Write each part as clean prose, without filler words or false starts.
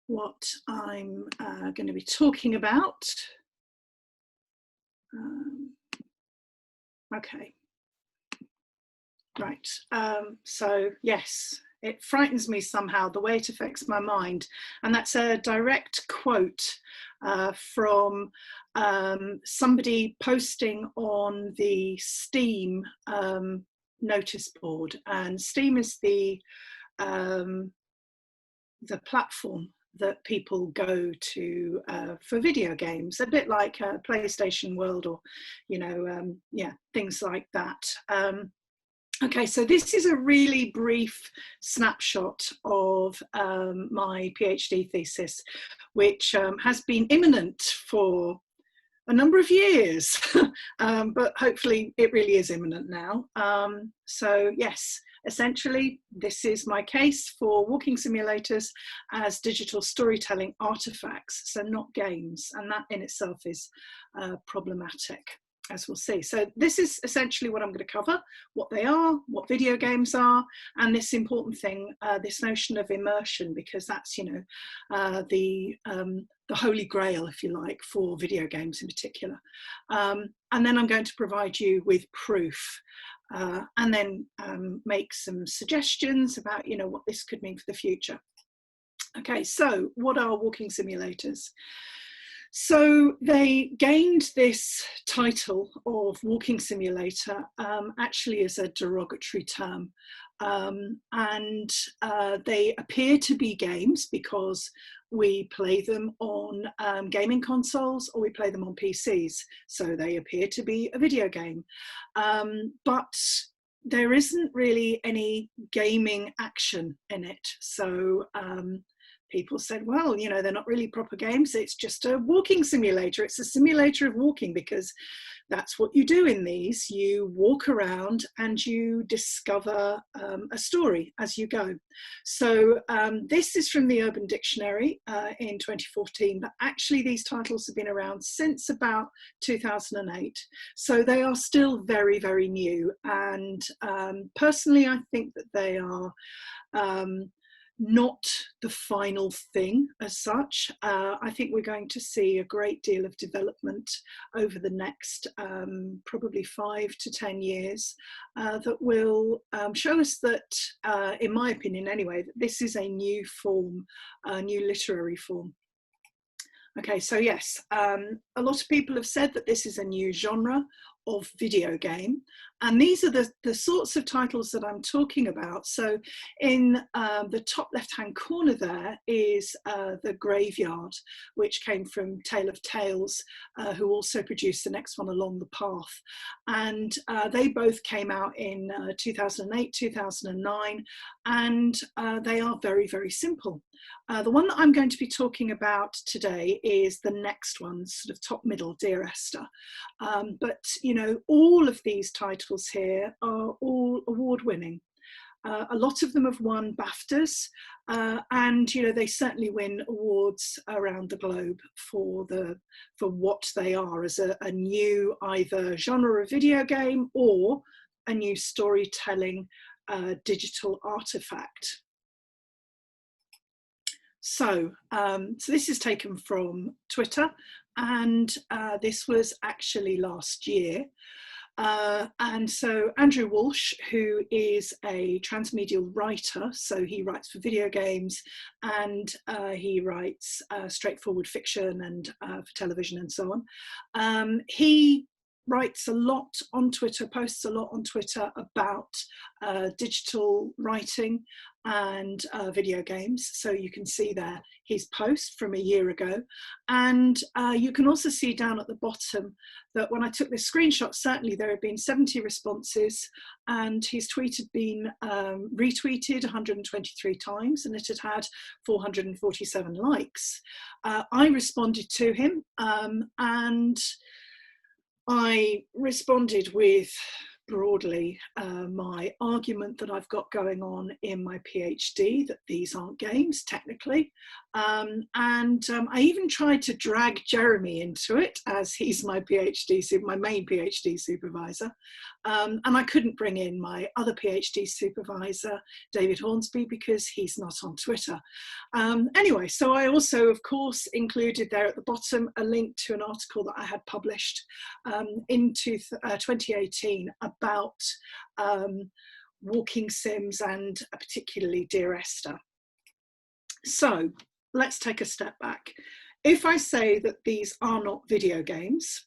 what I'm going to be talking about. Okay, right. So yes, it frightens me somehow the way it affects my mind, and that's a direct quote from somebody posting on the Steam notice board, and Steam is the platform that people go to for video games, a bit like PlayStation World, or yeah, things like that. Okay, so this is a really brief snapshot of my PhD thesis, which has been imminent for a number of years, but hopefully it really is imminent now. So yes, essentially, this is my case for walking simulators as digital storytelling artifacts, so not games, and that in itself is problematic, as we'll see. So this is essentially what I'm going to cover: what they are, what video games are, and this important thing, this notion of immersion, because that's, the holy grail, if you like, for video games in particular. And then I'm going to provide you with proof, and then make some suggestions about, what this could mean for the future. Okay, so what are walking simulators? So they gained this title of walking simulator actually as a derogatory term. And they appear to be games because we play them on gaming consoles, or we play them on PCs. So they appear to be a video game. But there isn't really any gaming action in it. So people said, well, they're not really proper games. It's just a walking simulator. It's a simulator of walking, because that's what you do in these. You walk around and you discover a story as you go. So this is from the Urban Dictionary in 2014, but actually these titles have been around since about 2008. So they are still very, very new. And personally, I think that they are not the final thing as such. I think we're going to see a great deal of development over the next probably 5 to 10 years that will show us that, in my opinion anyway, that this is a new form, a new literary form. Okay, so yes, a lot of people have said that this is a new genre of video game, and these are the sorts of titles that I'm talking about. So in the top left-hand corner there is The Graveyard, which came from Tale of Tales, who also produced the next one, Along the Path. And they both came out in 2008, 2009, and they are very, very simple. The one that I'm going to be talking about today is the next one, sort of top middle, Dear Esther. But, all of these titles here are all award-winning. A lot of them have won BAFTAs, and they certainly win awards around the globe for what they are as a new either genre of video game or a new storytelling digital artifact. So this is taken from Twitter, and this was actually last year. And so Andrew Walsh, who is a transmedial writer, so he writes for video games, and he writes straightforward fiction and for television and so on. He writes a lot on Twitter, posts a lot on Twitter about digital writing and video games. So you can see there his post from a year ago. And you can also see down at the bottom that when I took this screenshot, certainly there have been 70 responses, and his tweet had been retweeted 123 times, and it had had 447 likes. I responded to him, and I responded with broadly my argument that I've got going on in my PhD, that these aren't games technically. I even tried to drag Jeremy into it, as he's my my main PhD supervisor. And I couldn't bring in my other PhD supervisor, David Hornsby, because he's not on Twitter. Anyway, so I also, of course, included there at the bottom a link to an article that I had published in 2018 about walking sims, and particularly Dear Esther. So let's take a step back. If I say that these are not video games,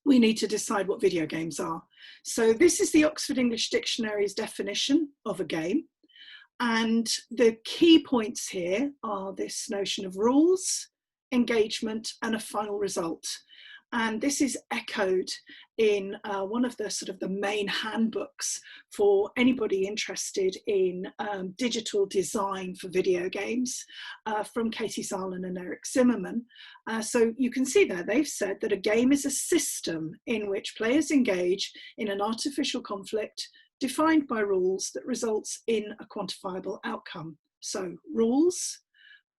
we need to decide what video games are. So this is the Oxford English Dictionary's definition of a game. And the key points here are this notion of rules, engagement, and a final result. And this is echoed in one of the sort of the main handbooks for anybody interested in digital design for video games from Katie Zarlan and Eric Zimmerman. So you can see there, they've said that a game is a system in which players engage in an artificial conflict defined by rules that results in a quantifiable outcome. So rules,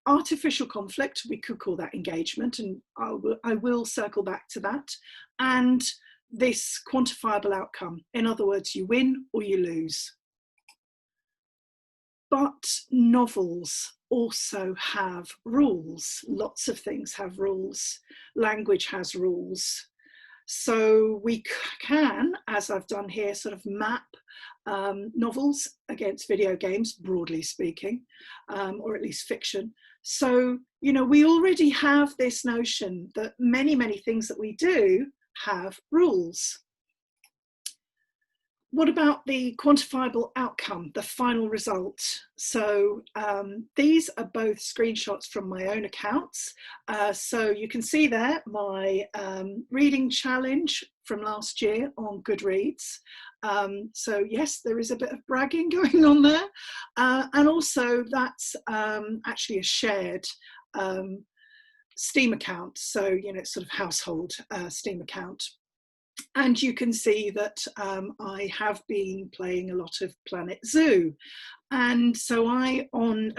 artificial conflict, we could call that engagement, and I will circle back to that, and this quantifiable outcome. In other words, you win or you lose. But novels also have rules. Lots of things have rules. Language has rules. So we can, as I've done here, sort of map novels against video games, broadly speaking, or at least fiction. So, you know, we already have this notion that many, many things that we do have rules. What about the quantifiable outcome, the final result? So these are both screenshots from my own accounts. So you can see there my reading challenge from last year on Goodreads. So yes, there is a bit of bragging going on there. And also that's actually a shared Steam account. So, you know, it's sort of household Steam account. And you can see that I have been playing a lot of Planet Zoo. And so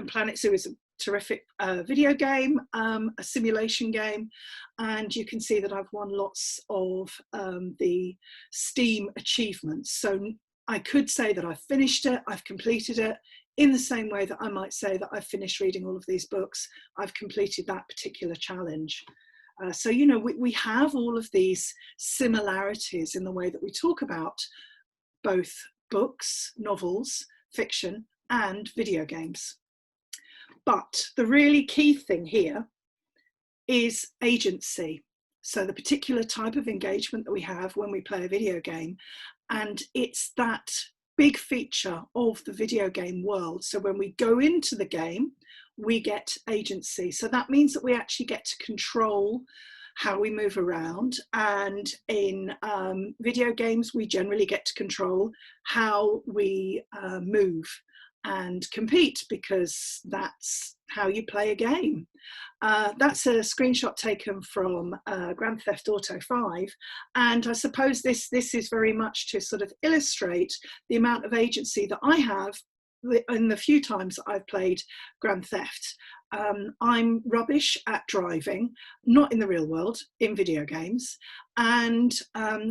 Planet Zoo is a terrific video game, a simulation game. And you can see that I've won lots of the Steam achievements. So I could say that I've finished it, I've completed it, in the same way that I might say that I've finished reading all of these books, I've completed that particular challenge. So, you know, we have all of these similarities in the way that we talk about both books, novels, fiction, and video games. But the really key thing here is agency. So the particular type of engagement that we have when we play a video game, and it's that big feature of the video game world. So when we go into the game, we get agency. So that means that we actually get to control how we move around. And in video games, we generally get to control how we move and compete, because that's how you play a game. That's a screenshot taken from Grand Theft Auto 5. And I suppose this is very much to sort of illustrate the amount of agency that I have in the few times that I've played Grand Theft. I'm rubbish at driving, not in the real world, in video games. And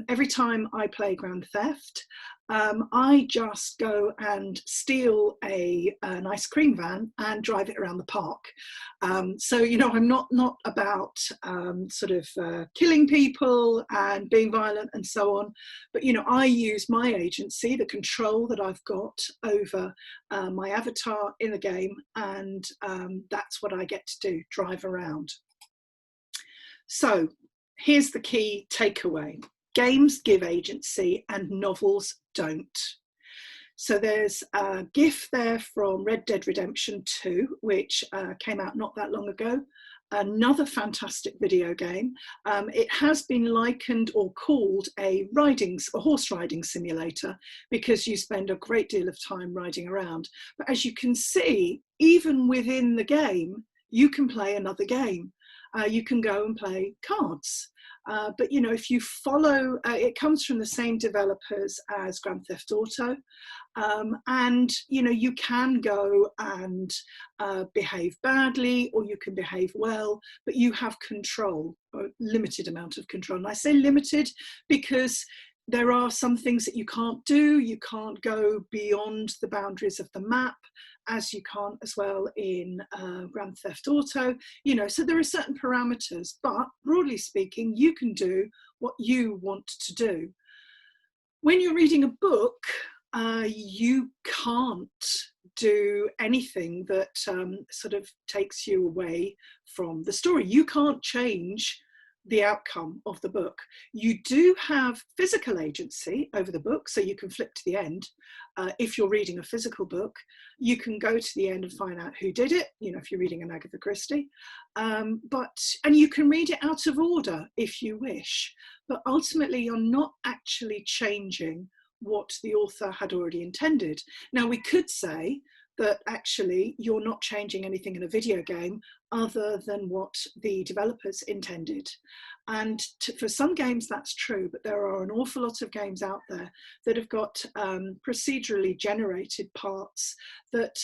every time I play Grand Theft, I just go and steal an ice cream van and drive it around the park. So, you know, I'm not about sort of killing people and being violent and so on. But, you know, I use my agency, the control that I've got over my avatar in the game. And that's what I get to do, drive around. So here's the key takeaway. Games give agency and novels don't. So there's a GIF there from Red Dead Redemption 2, which came out not that long ago. Another fantastic video game. It has been likened or called a horse riding simulator, because you spend a great deal of time riding around. But as you can see, even within the game, you can play another game. you can go and play cards. But you know, if you follow, it comes from the same developers as Grand Theft Auto, and you know, you can go and behave badly, or you can behave well, but you have control, or limited amount of control. And I say limited because there are some things that you can't do. You can't go beyond the boundaries of the map, as you can't as well in Grand Theft Auto, you know, so there are certain parameters, but broadly speaking, you can do what you want to do. When you're reading a book, you can't do anything that sort of takes you away from the story. You can't change the outcome of the book. You do have physical agency over the book, so you can flip to the end. If you're reading a physical book, you can go to the end and find out who did it, you know, if you're reading an Agatha Christie, and you can read it out of order if you wish, but ultimately you're not actually changing what the author had already intended. Now, we could say that actually you're not changing anything in a video game other than what the developers intended. And for some games that's true, but there are an awful lot of games out there that have got procedurally generated parts that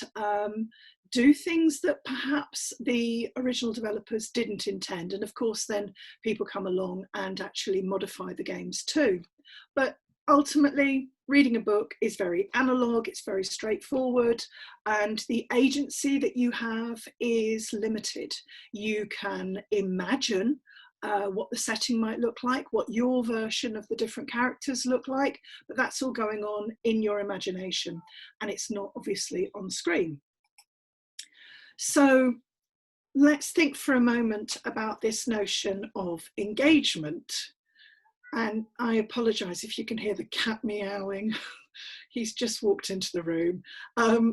do things that perhaps the original developers didn't intend. And of course, then people come along and actually modify the games too. But ultimately, reading a book is very analog, it's very straightforward, and the agency that you have is limited. You can imagine what the setting might look like, what your version of the different characters look like, but that's all going on in your imagination, and it's not obviously on screen. So let's think for a moment about this notion of engagement. And I apologise if you can hear the cat meowing. He's just walked into the room.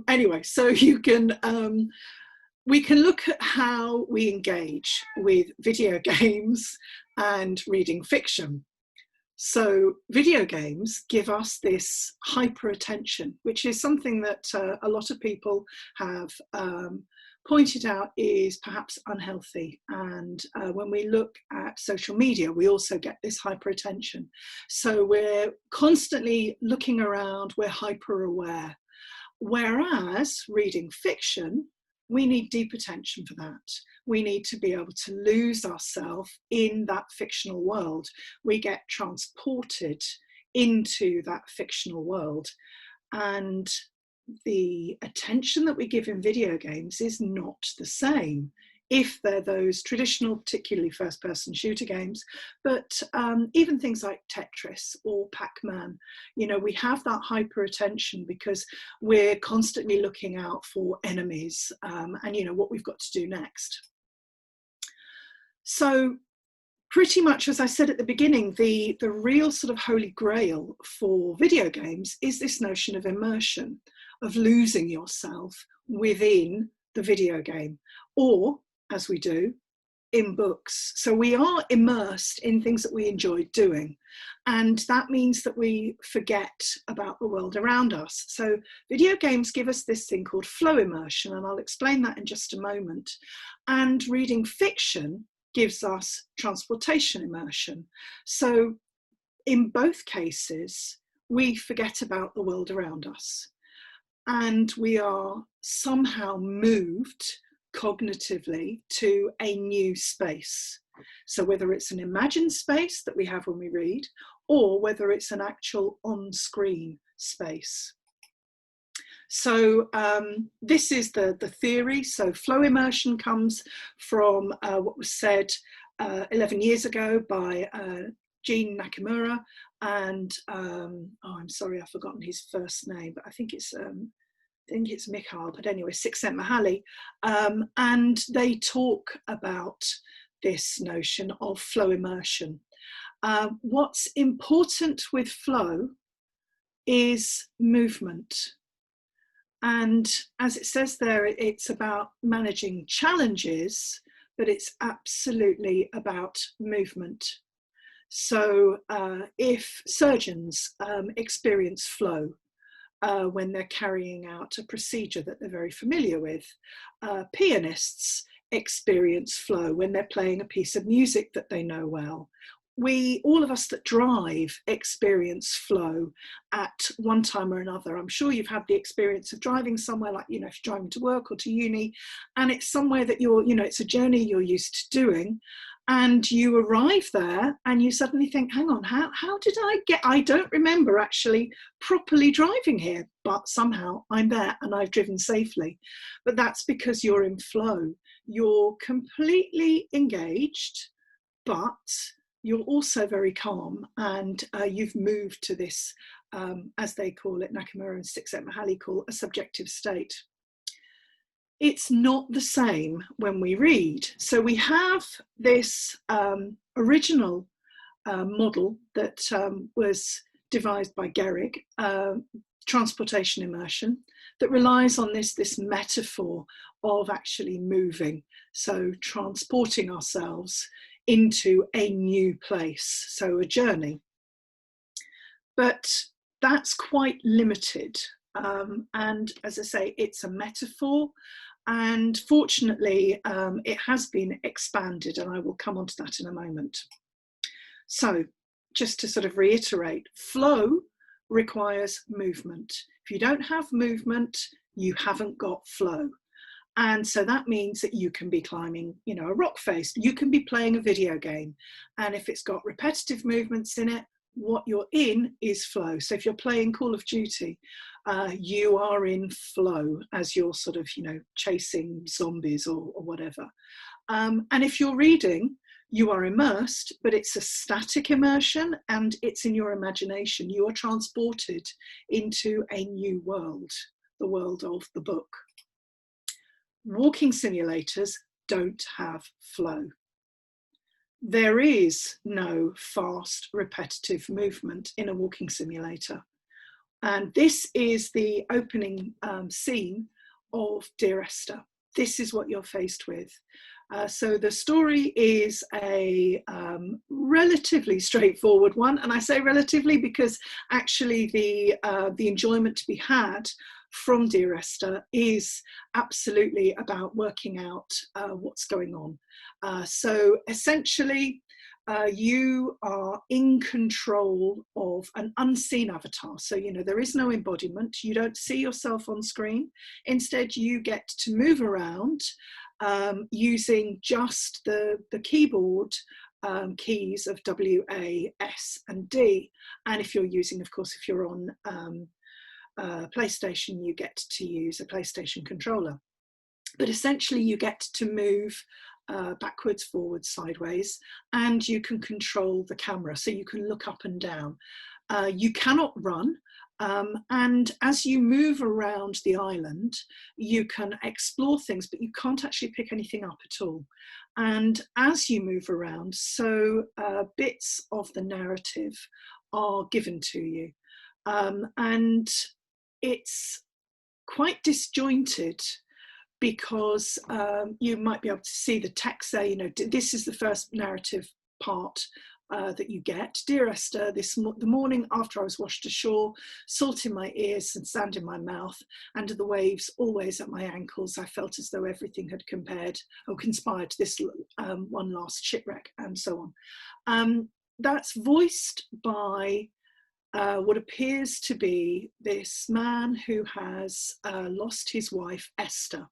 Anyway, so you can, we can look at how we engage with video games and reading fiction. So video games give us this hyper attention, which is something that a lot of people have pointed out is perhaps unhealthy. And when we look at social media, we also get this hyper attention. So we're constantly looking around, we're hyper aware. Whereas reading fiction, we need deep attention for that. We need to be able to lose ourselves in that fictional world. We get transported into that fictional world. And the attention that we give in video games is not the same if they're those traditional, particularly first-person shooter games, but even things like Tetris or Pac-Man, you know, we have that hyper attention because we're constantly looking out for enemies and, you know, what we've got to do next. So pretty much, as I said at the beginning, the real sort of holy grail for video games is this notion of immersion, of losing yourself within the video game, or, as we do, in books. So we are immersed in things that we enjoy doing. And that means that we forget about the world around us. So video games give us this thing called flow immersion, and I'll explain that in just a moment. And reading fiction gives us transportation immersion. So in both cases, we forget about the world around us. And we are somehow moved cognitively to a new space. So whether it's an imagined space that we have when we read, or whether it's an actual on-screen space. So this is the theory. So flow immersion comes from what was said 11 years ago by Gene Nakamura and I'm sorry, I've forgotten his first name, but I think it's Michal, but anyway, Csikszentmihalyi, and they talk about this notion of flow immersion. What's important with flow is movement. And as it says there, it's about managing challenges, but it's absolutely about movement. So if surgeons experience flow when they're carrying out a procedure that they're very familiar with, pianists experience flow when they're playing a piece of music that they know well. All of us that drive experience flow at one time or another. I'm sure you've had the experience of driving somewhere, like, you know, if you're driving to work or to uni, and it's somewhere that you're, you know, it's a journey you're used to doing, and you arrive there and you suddenly think, hang on, how did I don't remember actually properly driving here, but somehow I'm there and I've driven safely. But that's because you're in flow. You're completely engaged, but you're also very calm, and you've moved to this, as they call it, Nakamura and Csikszentmihalyi call, a subjective state. It's not the same when we read. So we have this original model that was devised by Gehrig, transportation immersion, that relies on this metaphor of actually moving, so transporting ourselves into a new place, so a journey. But that's quite limited, and as I say, it's a metaphor, and fortunately it has been expanded, and I will come on to that in a moment. So just to sort of reiterate, flow requires movement. If you don't have movement, you haven't got flow. And so that means that you can be climbing, you know, a rock face, you can be playing a video game. And if it's got repetitive movements in it, what you're in is flow. So if you're playing Call of Duty, you are in flow as you're sort of, you know, chasing zombies or whatever. And if you're reading, you are immersed, but it's a static immersion and it's in your imagination. You are transported into a new world, the world of the book. Walking simulators don't have flow. There is no fast, repetitive movement in a walking simulator. And this is the opening scene of Dear Esther. This is what you're faced with. So the story is a relatively straightforward one, and I say relatively because actually the enjoyment to be had from Dear Esther is absolutely about working out what's going on. So essentially, you are in control of an unseen avatar. So, you know, there is no embodiment. You don't see yourself on screen. Instead, you get to move around using just the keyboard keys of W, A, S, and D. And if you're using, of course, if you're on PlayStation, you get to use a PlayStation controller. But essentially, you get to move backwards, forwards, sideways, and you can control the camera. So you can look up and down. You cannot run. And as you move around the island, you can explore things, but you can't actually pick anything up at all. And as you move around, so bits of the narrative are given to you. And it's quite disjointed because you might be able to see the text there. You know, this is the first narrative part that you get. Dear Esther, the morning after I was washed ashore, salt in my ears and sand in my mouth, and the waves always at my ankles, I felt as though everything had conspired to this one last shipwreck, and so on. That's voiced by what appears to be this man who has lost his wife, Esther.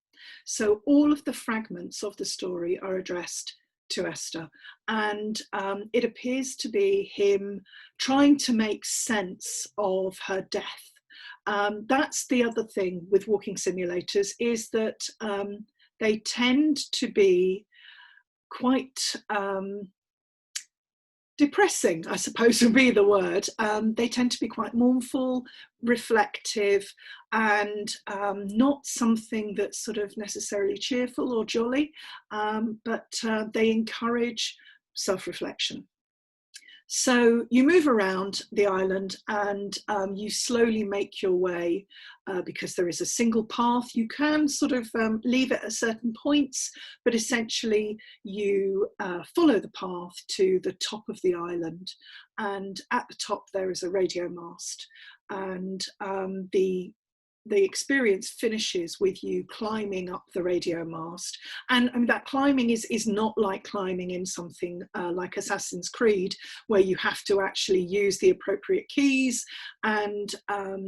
So all of the fragments of the story are addressed to Esther, and it appears to be him trying to make sense of her death. That's the other thing with walking simulators, is that they tend to be quite depressing, I suppose would be the word. They tend to be quite mournful, reflective, and not something that's sort of necessarily cheerful or jolly, but they encourage self-reflection. So you move around the island and you slowly make your way, because there is a single path. You can sort of leave it at certain points, but essentially you follow the path to the top of the island. And at the top there is a radio mast, and the the experience finishes with you climbing up the radio mast. And I mean, that climbing is not like climbing in something like Assassin's Creed, where you have to actually use the appropriate keys. And,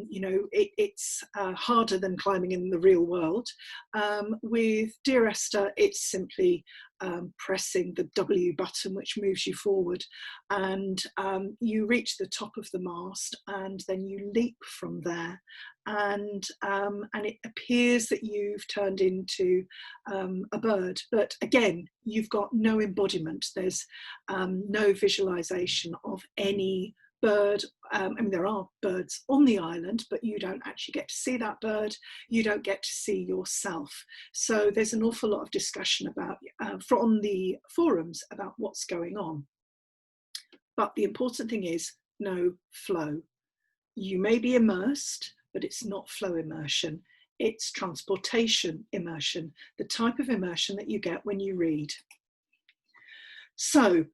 you know, it's harder than climbing in the real world. With Dear Esther, it's simply pressing the W button, which moves you forward. And you reach the top of the mast, and then you leap from there. And it appears that you've turned into a bird, but again, you've got no embodiment. There's no visualization of any bird. I mean, there are birds on the island, but you don't actually get to see that bird. You don't get to see yourself. So there's an awful lot of discussion about from the forums about what's going on. But the important thing is no flow. You may be immersed, but it's not flow immersion. It's transportation immersion, the type of immersion that you get when you read. So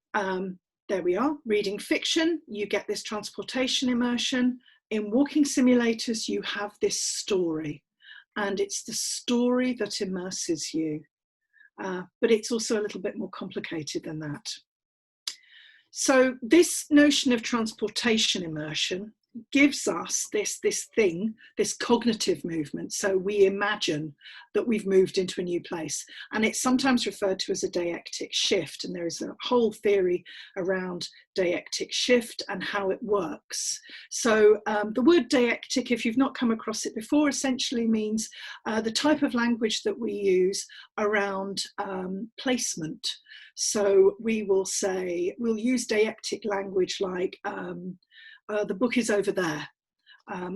there we are, reading fiction, you get this transportation immersion. In walking simulators, you have this story, and it's the story that immerses you. But it's also a little bit more complicated than that. So this notion of transportation immersion gives us this thing, this cognitive movement. So we imagine that we've moved into a new place, and it's sometimes referred to as a deictic shift. And there is a whole theory around deictic shift and how it works. So the word deictic, if you've not come across it before, essentially means the type of language that we use around placement. So we will say, we'll use deictic language like, the book is over there,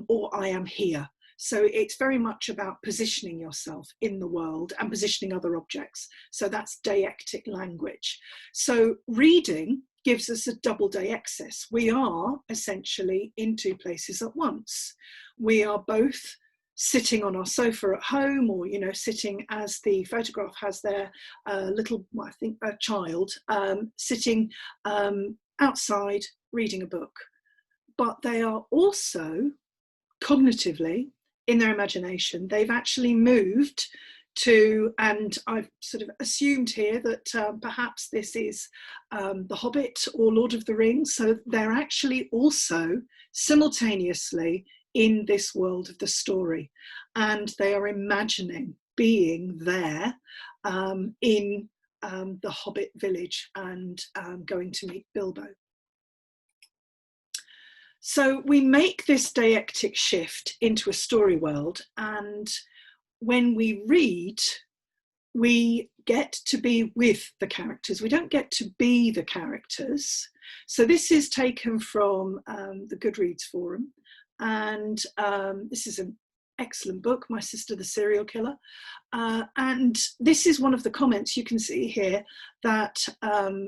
or I am here. So it's very much about positioning yourself in the world and positioning other objects. So that's deictic language. So reading gives us a double deixis. We are essentially in two places at once. We are both sitting on our sofa at home, or, you know, sitting, as the photograph has there, little, well, I think a child, sitting outside reading a book. But they are also cognitively, in their imagination, they've actually moved to, and I've sort of assumed here that perhaps this is The Hobbit or Lord of the Rings. So they're actually also simultaneously in this world of the story, and they are imagining being there in the Hobbit village and going to meet Bilbo. So we make this deictic shift into a story world, and when we read, we get to be with the characters. We don't get to be the characters. So this is taken from the Goodreads forum, and this is an excellent book, My Sister the Serial Killer. And this is one of the comments you can see here that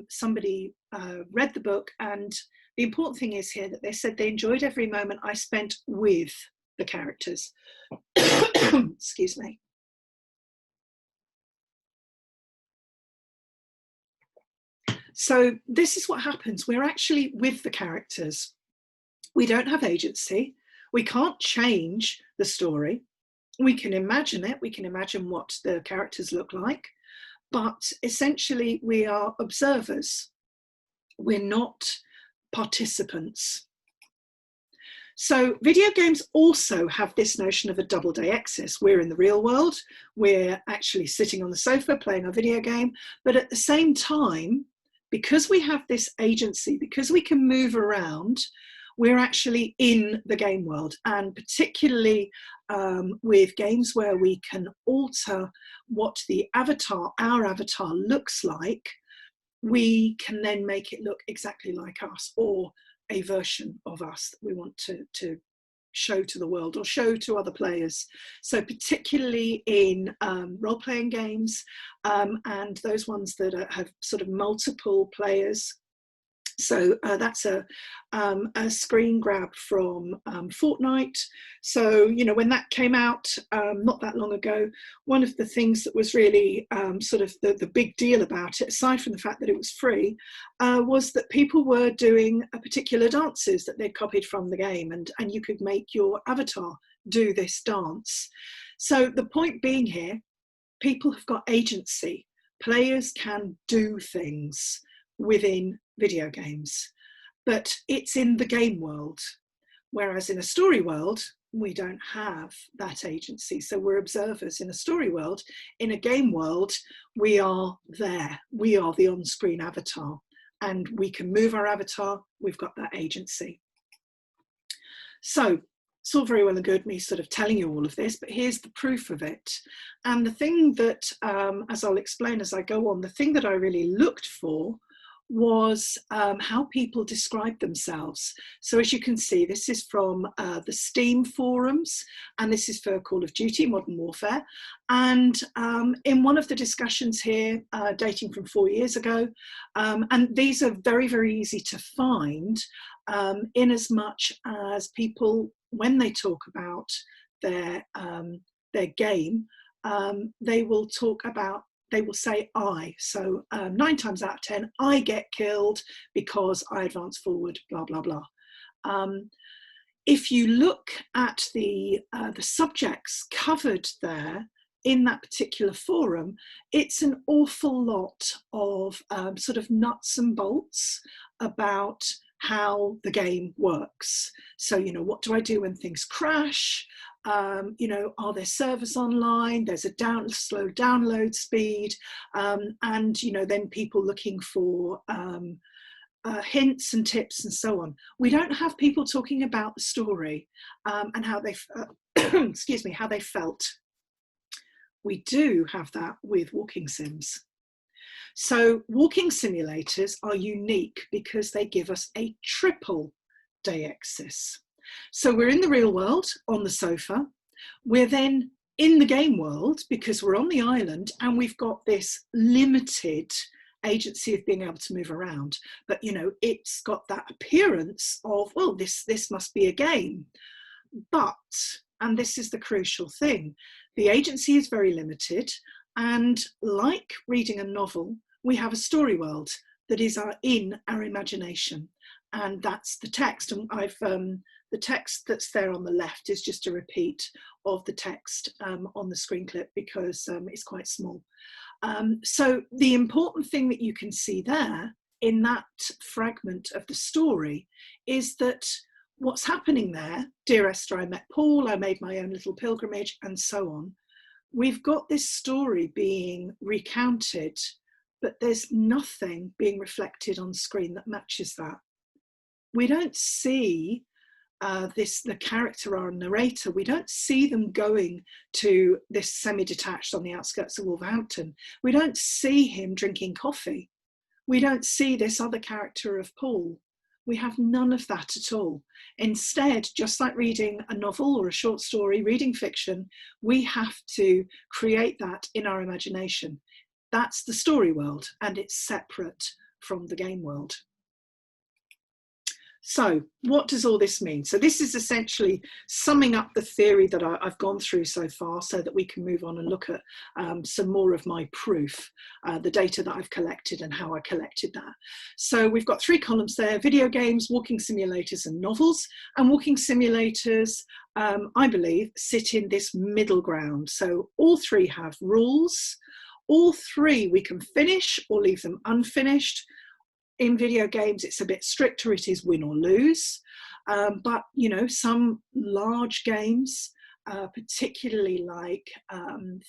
somebody read the book, and the important thing is here that they said they enjoyed every moment I spent with the characters. Excuse me. So this is what happens. We're actually with the characters. We don't have agency. We can't change the story. We can imagine it. We can imagine what the characters look like. But essentially, we are observers. We're not participants. So video games also have this notion of a double deixis. We're in the real world, we're actually sitting on the sofa playing a video game, but at the same time, because we have this agency, because we can move around, we're actually in the game world. And particularly with games where we can alter what the avatar, our avatar, looks like, we can then make it look exactly like us, or a version of us that we want to show to the world or show to other players. So particularly in role-playing games and those ones that have sort of multiple players. So that's a screen grab from Fortnite. So, you know, when that came out not that long ago, one of the things that was really sort of the big deal about it, aside from the fact that it was free, was that people were doing particular dances that they copied from the game, and you could make your avatar do this dance. So the point being here, people have got agency. Players can do things within video games, but it's in the game world. Whereas in a story world, we don't have that agency. So we're observers in a story world. In a game world, we are there. We are the on-screen avatar, and we can move our avatar. We've got that agency. So it's all very well and good me sort of telling you all of this, but here's the proof of it. And the thing that, as I'll explain as I go on, the thing that I really looked for was how people describe themselves. So as you can see, this is from the Steam forums, and this is for Call of Duty Modern Warfare. And in one of the discussions here, dating from 4 years ago, and these are very, very easy to find, in as much as people, when they talk about their game, they will talk about, they will say I. So 9 times out of 10, I get killed because I advance forward, blah, blah, blah. If you look at the subjects covered there in that particular forum, it's an awful lot of sort of nuts and bolts about how the game works. So, you know, what do I do when things crash? You know, are there servers online? There's a slow download speed, and you know, then people looking for hints and tips and so on. We don't have people talking about the story and how they, excuse me, how they felt. We do have that with walking sims. So walking simulators are unique because they give us a triple deixis. So we're in the real world on the sofa. We're then in the game world because we're on the island and we've got this limited agency of being able to move around. But, you know, it's got that appearance of, well, this must be a game. But, and this is the crucial thing, the agency is very limited. And like reading a novel, we have a story world that is in our imagination. And that's the text. And the text that's there on the left is just a repeat of the text on the screen clip because it's quite small. So the important thing that you can see there in that fragment of the story is that what's happening there, dear Esther, I met Paul, I made my own little pilgrimage, and so on. We've got this story being recounted, but there's nothing being reflected on screen that matches that. We don't see the character, our narrator, we don't see them going to this semi-detached on the outskirts of Wolverhampton. We don't see him drinking coffee. We don't see this other character of Paul. We have none of that at all. Instead, just like reading a novel or a short story, reading fiction, we have to create that in our imagination. That's the story world, and it's separate from the game world. So what does all this mean? So this is essentially summing up the theory that I've gone through so far so that we can move on and look at some more of my proof, the data that I've collected and how I collected that. So we've got 3 columns there: video games, walking simulators and novels. And walking simulators, I believe, sit in this middle ground. So all 3 have rules. All 3 we can finish or leave them unfinished. In video games, it's a bit stricter. It is win or lose. But, you know, some large games, particularly like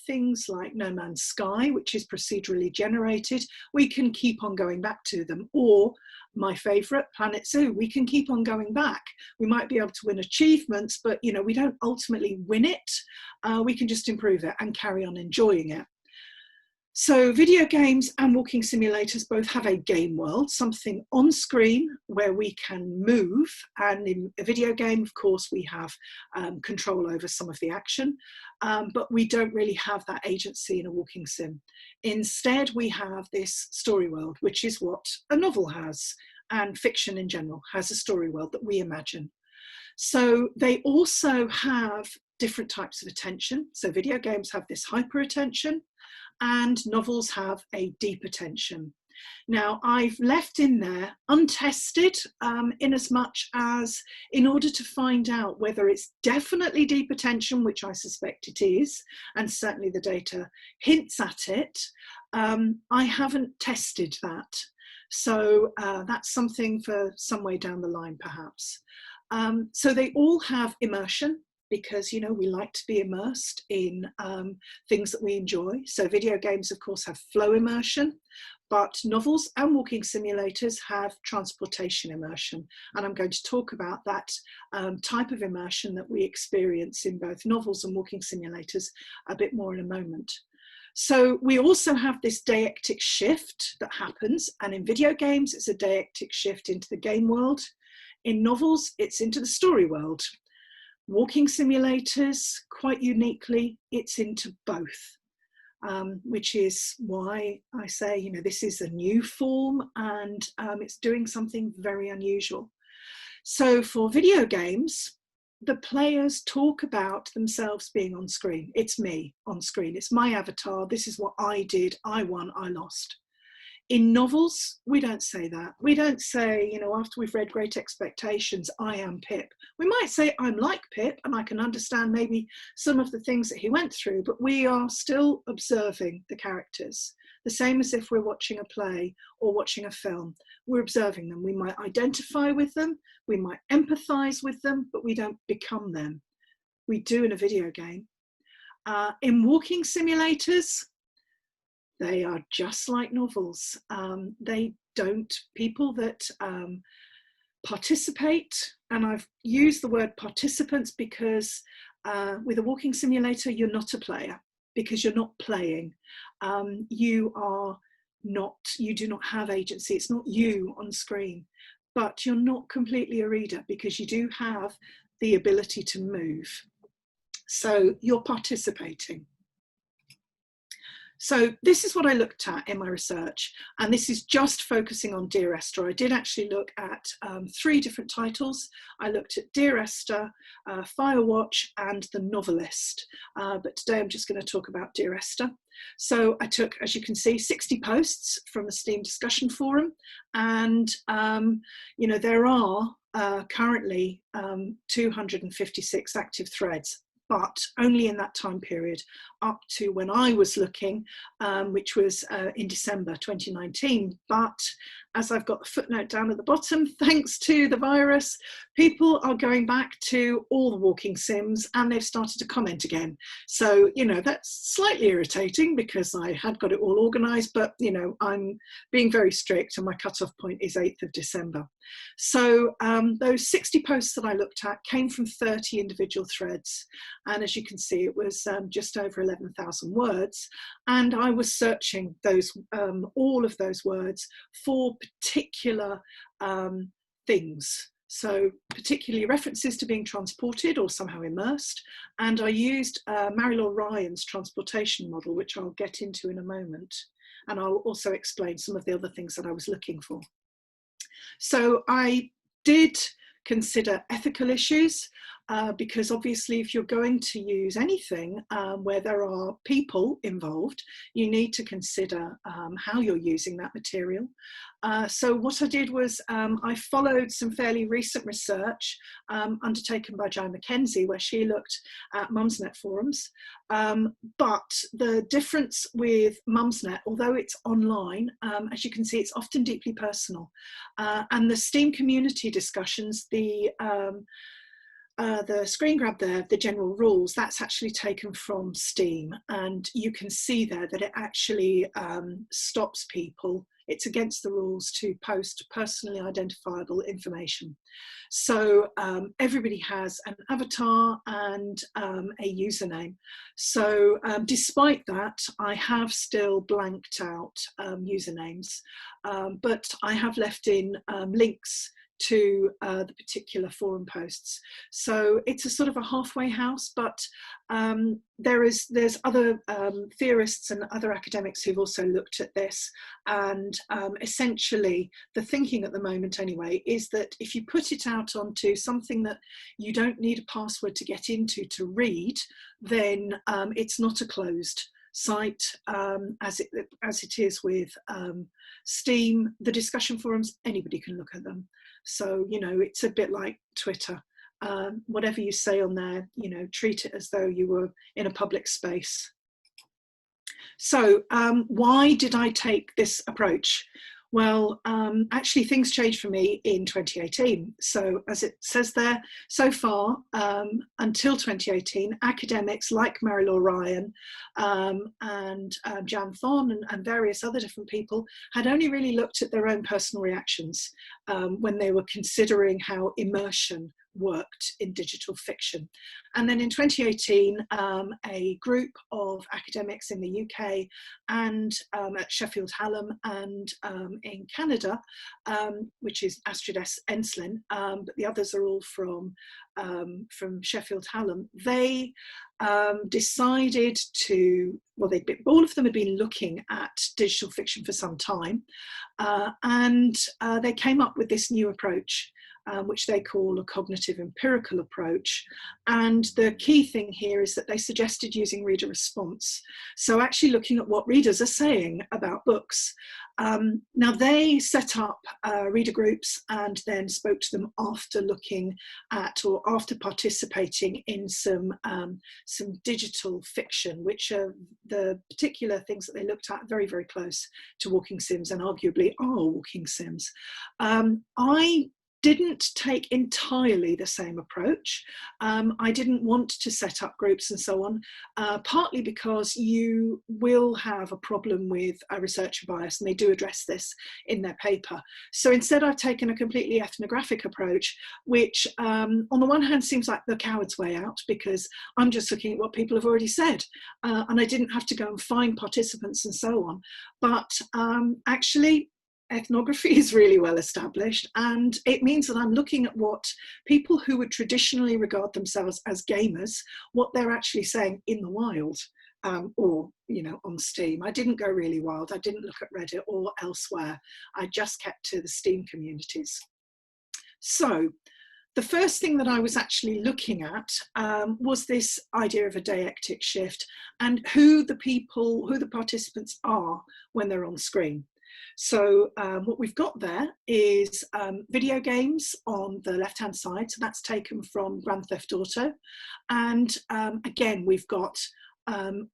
things like No Man's Sky, which is procedurally generated, we can keep on going back to them. Or my favorite, Planet Zoo, we can keep on going back. We might be able to win achievements, but, you know, we don't ultimately win it. We can just improve it and carry on enjoying it. So video games and walking simulators both have a game world, something on screen where we can move. And in a video game, of course, we have control over some of the action, but we don't really have that agency in a walking sim. Instead, we have this story world, which is what a novel has, and fiction in general has a story world that we imagine. So they also have different types of attention. So video games have this hyper attention, and novels have a deep attention. Now, I've left in there untested, in as much as in order to find out whether it's definitely deep attention, which I suspect it is, and certainly the data hints at it, I haven't tested that. So that's something for some way down the line, perhaps. So they all have immersion, because, you know, we like to be immersed in things that we enjoy. So video games, of course, have flow immersion, but novels and walking simulators have transportation immersion. And I'm going to talk about that type of immersion that we experience in both novels and walking simulators a bit more in a moment. So we also have this deictic shift that happens, and in video games, it's a deictic shift into the game world. In novels, it's into the story world. Walking simulators, quite uniquely, it's into both, which is why I say, you know, this is a new form, and it's doing something very unusual. So for video games, the players talk about themselves being on screen. It's me on screen. It's my avatar. This is what I did. I won. I lost. In novels, we don't say that. We don't say, you know, after we've read Great Expectations, I am Pip. We might say I'm like Pip, and I can understand maybe some of the things that he went through, but we are still observing the characters. The same as if we're watching a play or watching a film. We're observing them. We might identify with them, we might empathize with them, but we don't become them. We do in a video game. In walking simulators, they are just like novels. They don't, people that participate, and I've used the word participants because with a walking simulator, you're not a player, because you're not playing. You do not have agency. It's not you on screen, but you're not completely a reader, because you do have the ability to move. So you're participating. So this is what I looked at in my research, and this is just focusing on Dear Esther. I did actually look at 3 different titles. I looked at Dear Esther, Firewatch, and The Novelist, but today I'm just going to talk about Dear Esther. So I took, as you can see, 60 posts from a Steam discussion forum, and you know, there are currently 256 active threads, but only in that time period up to when I was looking, which was in December 2019. But as I've got the footnote down at the bottom, thanks to the virus, people are going back to all the walking sims, and they've started to comment again. So, you know, that's slightly irritating, because I had got it all organised, but, you know, I'm being very strict, and my cutoff point is 8th of December. So those 60 posts that I looked at came from 30 individual threads. And as you can see, it was just over 11,000 words. And I was searching those, all of those words for particular things. So particularly references to being transported or somehow immersed. And I used Marie Laure Ryan's transportation model, which I'll get into in a moment. And I'll also explain some of the other things that I was looking for. So I did consider ethical issues, because obviously if you're going to use anything where there are people involved, you need to consider how you're using that material. So what I did was I followed some fairly recent research undertaken by Jo Mackenzie, where she looked at Mumsnet forums. But the difference with Mumsnet, although it's online, as you can see, it's often deeply personal. And the STEAM community discussions, the screen grab there, the general rules, that's actually taken from Steam, and you can see there that it actually stops people. It's against the rules to post personally identifiable information. So everybody has an avatar and a username. So despite that, I have still blanked out usernames, but I have left in links to the particular forum posts. So it's a sort of a halfway house, but there's other theorists and other academics who've also looked at this, and essentially the thinking at the moment anyway is that if you put it out onto something that you don't need a password to get into to read, then it's not a closed site, as it is with STEAM. The discussion forums, anybody can look at them. So, you know, it's a bit like Twitter. Whatever you say on there, you know, treat it as though you were in a public space. So why did I take this approach? Well, actually things changed for me in 2018. So as it says there, so far until 2018, academics like Marie Laure Ryan and Jan Thon and various other different people had only really looked at their own personal reactions when they were considering how immersion worked in digital fiction. And then in 2018, a group of academics in the UK and at Sheffield Hallam and in Canada, which is Astid Ensslin, but the others are all from Sheffield Hallam, they decided to, well, all of them had been looking at digital fiction for some time, and they came up with this new approach, which they call a cognitive empirical approach. And the key thing here is that they suggested using reader response. So actually looking at what readers are saying about books. Now they set up reader groups and then spoke to them after looking at or after participating in some digital fiction, which are the particular things that they looked at very, very close to walking sims and arguably are walking sims. I didn't take entirely the same approach. I didn't want to set up groups and so on, partly because you will have a problem with a researcher bias, and they do address this in their paper. So instead I've taken a completely ethnographic approach, which on the one hand seems like the coward's way out, because I'm just looking at what people have already said, and I didn't have to go and find participants and so on. But actually, ethnography is really well established, and it means that I'm looking at what people who would traditionally regard themselves as gamers, what they're actually saying in the wild, or, you know, on Steam. I didn't go really wild. I didn't look at Reddit or elsewhere. I just kept to the Steam communities. So the first thing that I was actually looking at was this idea of a deictic shift and who the participants are when they're on screen. So what we've got there is video games on the left-hand side. So that's taken from Grand Theft Auto. And again, we've got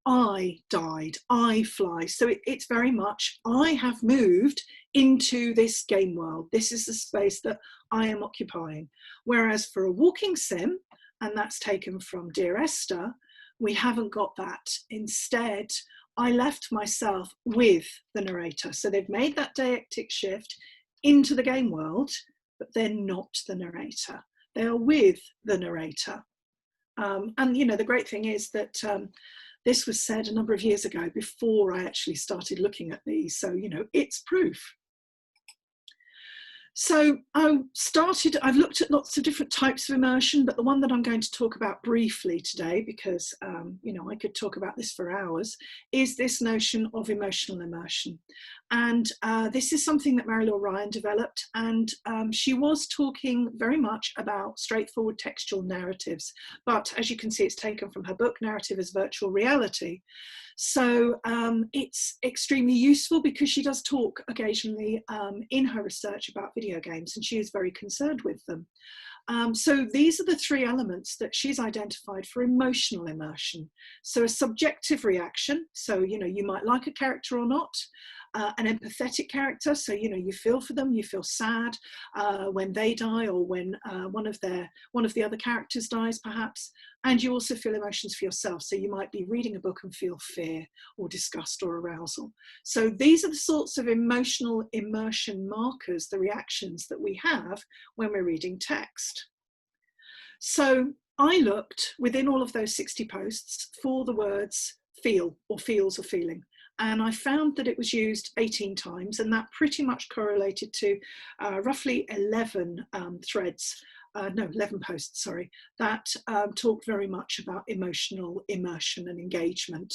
I died, I fly. So it's very much, I have moved into this game world. This is the space that I am occupying. Whereas for a walking sim, and that's taken from Dear Esther, we haven't got that. Instead, I left myself with the narrator. So they've made that deictic shift into the game world, but they're not the narrator. They are with the narrator. And, you know, the great thing is that this was said a number of years ago before I actually started looking at these. So, you know, it's proof. So I've looked at lots of different types of immersion, but the one that I'm going to talk about briefly today, because, you know, I could talk about this for hours, is this notion of emotional immersion. And this is something that Marie Laure Ryan developed, and she was talking very much about straightforward textual narratives. But as you can see, it's taken from her book, Narrative as Virtual Reality. So it's extremely useful because she does talk occasionally in her research about video games, and she is very concerned with them. So these are the three elements that she's identified for emotional immersion. So a subjective reaction, so, you know, you might like a character or not. An empathetic character, so, you know, you feel for them, you feel sad when they die, or when one of the other characters dies, perhaps. And you also feel emotions for yourself, so you might be reading a book and feel fear or disgust or arousal. So these are the sorts of emotional immersion markers, the reactions that we have when we're reading text. So I looked within all of those 60 posts for the words feel, or feels, or feeling. And I found that it was used 18 times, and that pretty much correlated to roughly 11 11 posts, sorry, that talked very much about emotional immersion and engagement.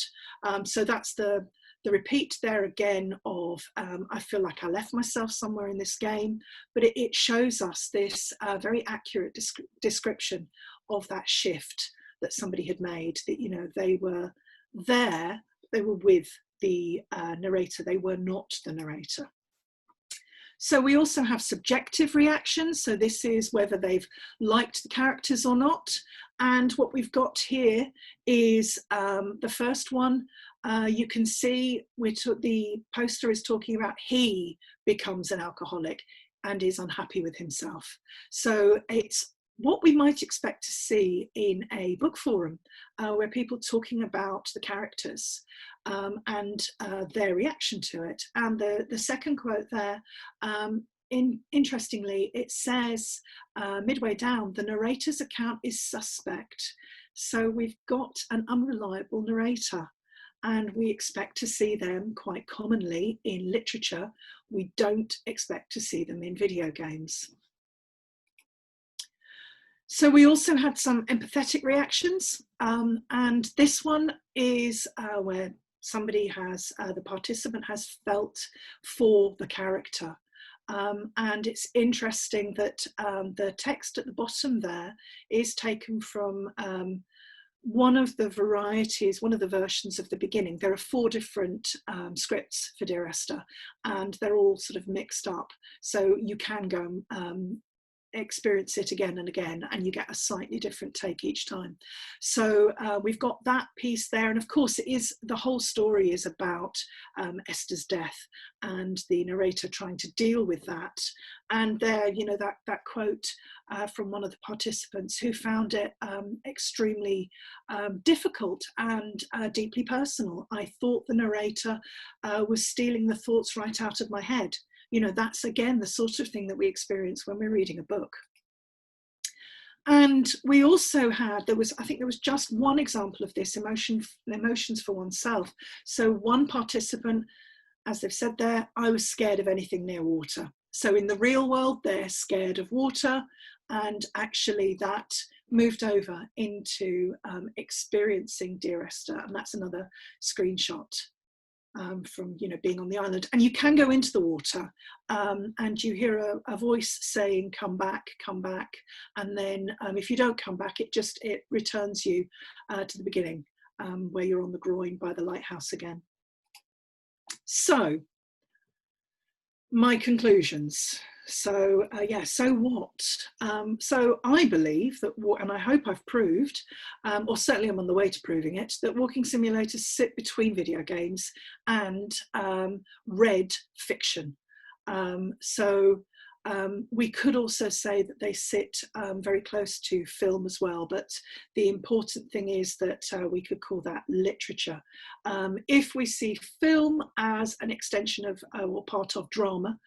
So that's the repeat there again of, I feel like I left myself somewhere in this game, but it shows us this very accurate description of that shift that somebody had made, that, you know, they were there, with the narrator. They were not the narrator. So we also have subjective reactions. So this is whether they've liked the characters or not. And what we've got here is the first one. You can see the poster is talking about he becomes an alcoholic and is unhappy with himself. So it's what we might expect to see in a book forum, where people talking about the characters and their reaction to it. And the second quote there, interestingly, it says midway down, the narrator's account is suspect. So we've got an unreliable narrator, and we expect to see them quite commonly in literature. We don't expect to see them in video games. So we also had some empathetic reactions, and this one is where somebody has, the participant has felt for the character. And it's interesting that the text at the bottom there is taken from one of the varieties, one of the versions of the beginning. There are 4 different scripts for Dear Esther, and they're all sort of mixed up. So you can go experience it again and again, and you get a slightly different take each time. So we've got that piece there, and of course it is, the whole story is about Esther's death and the narrator trying to deal with that. And there, you know, that quote from one of the participants who found it extremely difficult and deeply personal. I thought the narrator was stealing the thoughts right out of my head. You know, that's again the sort of thing that we experience when we're reading a book. And we also had, I think there was just one example of this, emotions for oneself. So one participant, as they've said there, I was scared of anything near water. So in the real world, they're scared of water, and actually that moved over into experiencing Dear Esther, and that's another screenshot. From, you know, being on the island, and you can go into the water and you hear a voice saying come back, and then if you don't come back, it returns you to the beginning, where you're on the groin by the lighthouse again. So my conclusions. So so what? So I believe that, and I hope I've proved, or certainly I'm on the way to proving it, that walking simulators sit between video games and read fiction. We could also say that they sit very close to film as well, but the important thing is that we could call that literature. If we see film as an extension of or part of drama,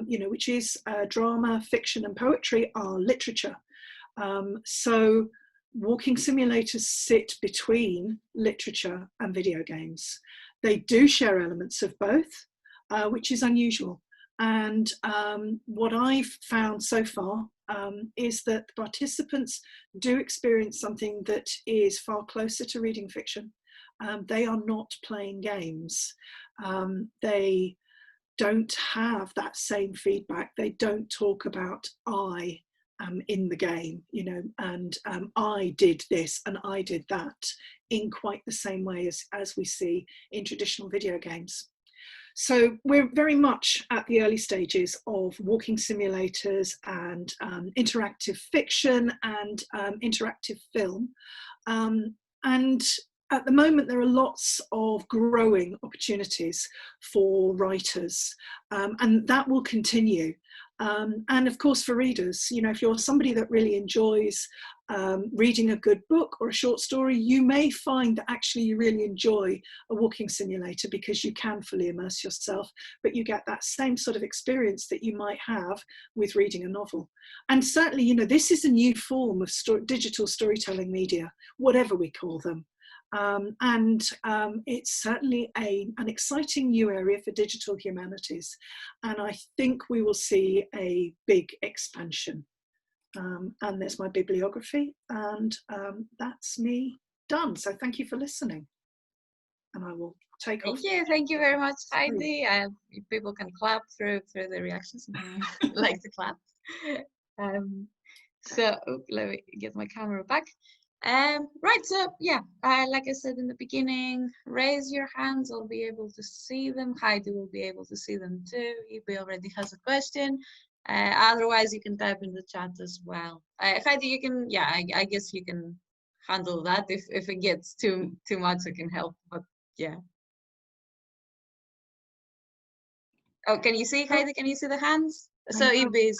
you know, which is drama, fiction and poetry are literature. So walking simulators sit between literature and video games. They do share elements of both, which is unusual. And what I've found so far is that the participants do experience something that is far closer to reading fiction. They are not playing games. They don't have that same feedback. They don't talk about I am in the game, you know, and I did this and I did that in quite the same way as we see in traditional video games. So we're very much at the early stages of walking simulators and interactive fiction and interactive film. And at the moment, there are lots of growing opportunities for writers, and that will continue. And of course, for readers, you know, if you're somebody that really enjoys reading a good book or a short story, you may find that actually you really enjoy a walking simulator because you can fully immerse yourself, but you get that same sort of experience that you might have with reading a novel. And certainly, you know, this is a new form of digital storytelling media, whatever we call them. It's certainly an exciting new area for digital humanities. And I think we will see a big expansion. And there's my bibliography, and that's me done. So thank you for listening. And I will take off. Thank you very much, Heidi. People can clap through the reactions. Like to clap. So let me get my camera back. Right, so yeah, like I said in the beginning, raise your hands. I'll be able to see them. Heidi will be able to see them too. Ibi already has a question. Otherwise, you can type in the chat as well. Heidi, you can, yeah, I guess you can handle that. If it gets too much, I can help. But yeah. Oh, can you see, Heidi? Can you see the hands? So Ibi's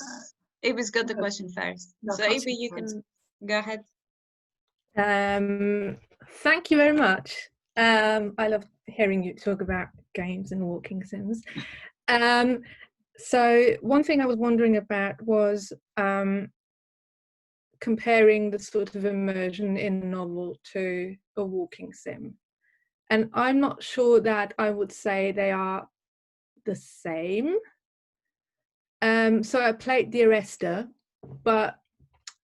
got the question first. No, So Ibi, you can go ahead. Thank you very much. I love hearing you talk about games and walking sims. So one thing I was wondering about was comparing the sort of immersion in a novel to a walking sim. And I'm not sure that I would say they are the same. So I played Dear Esther, but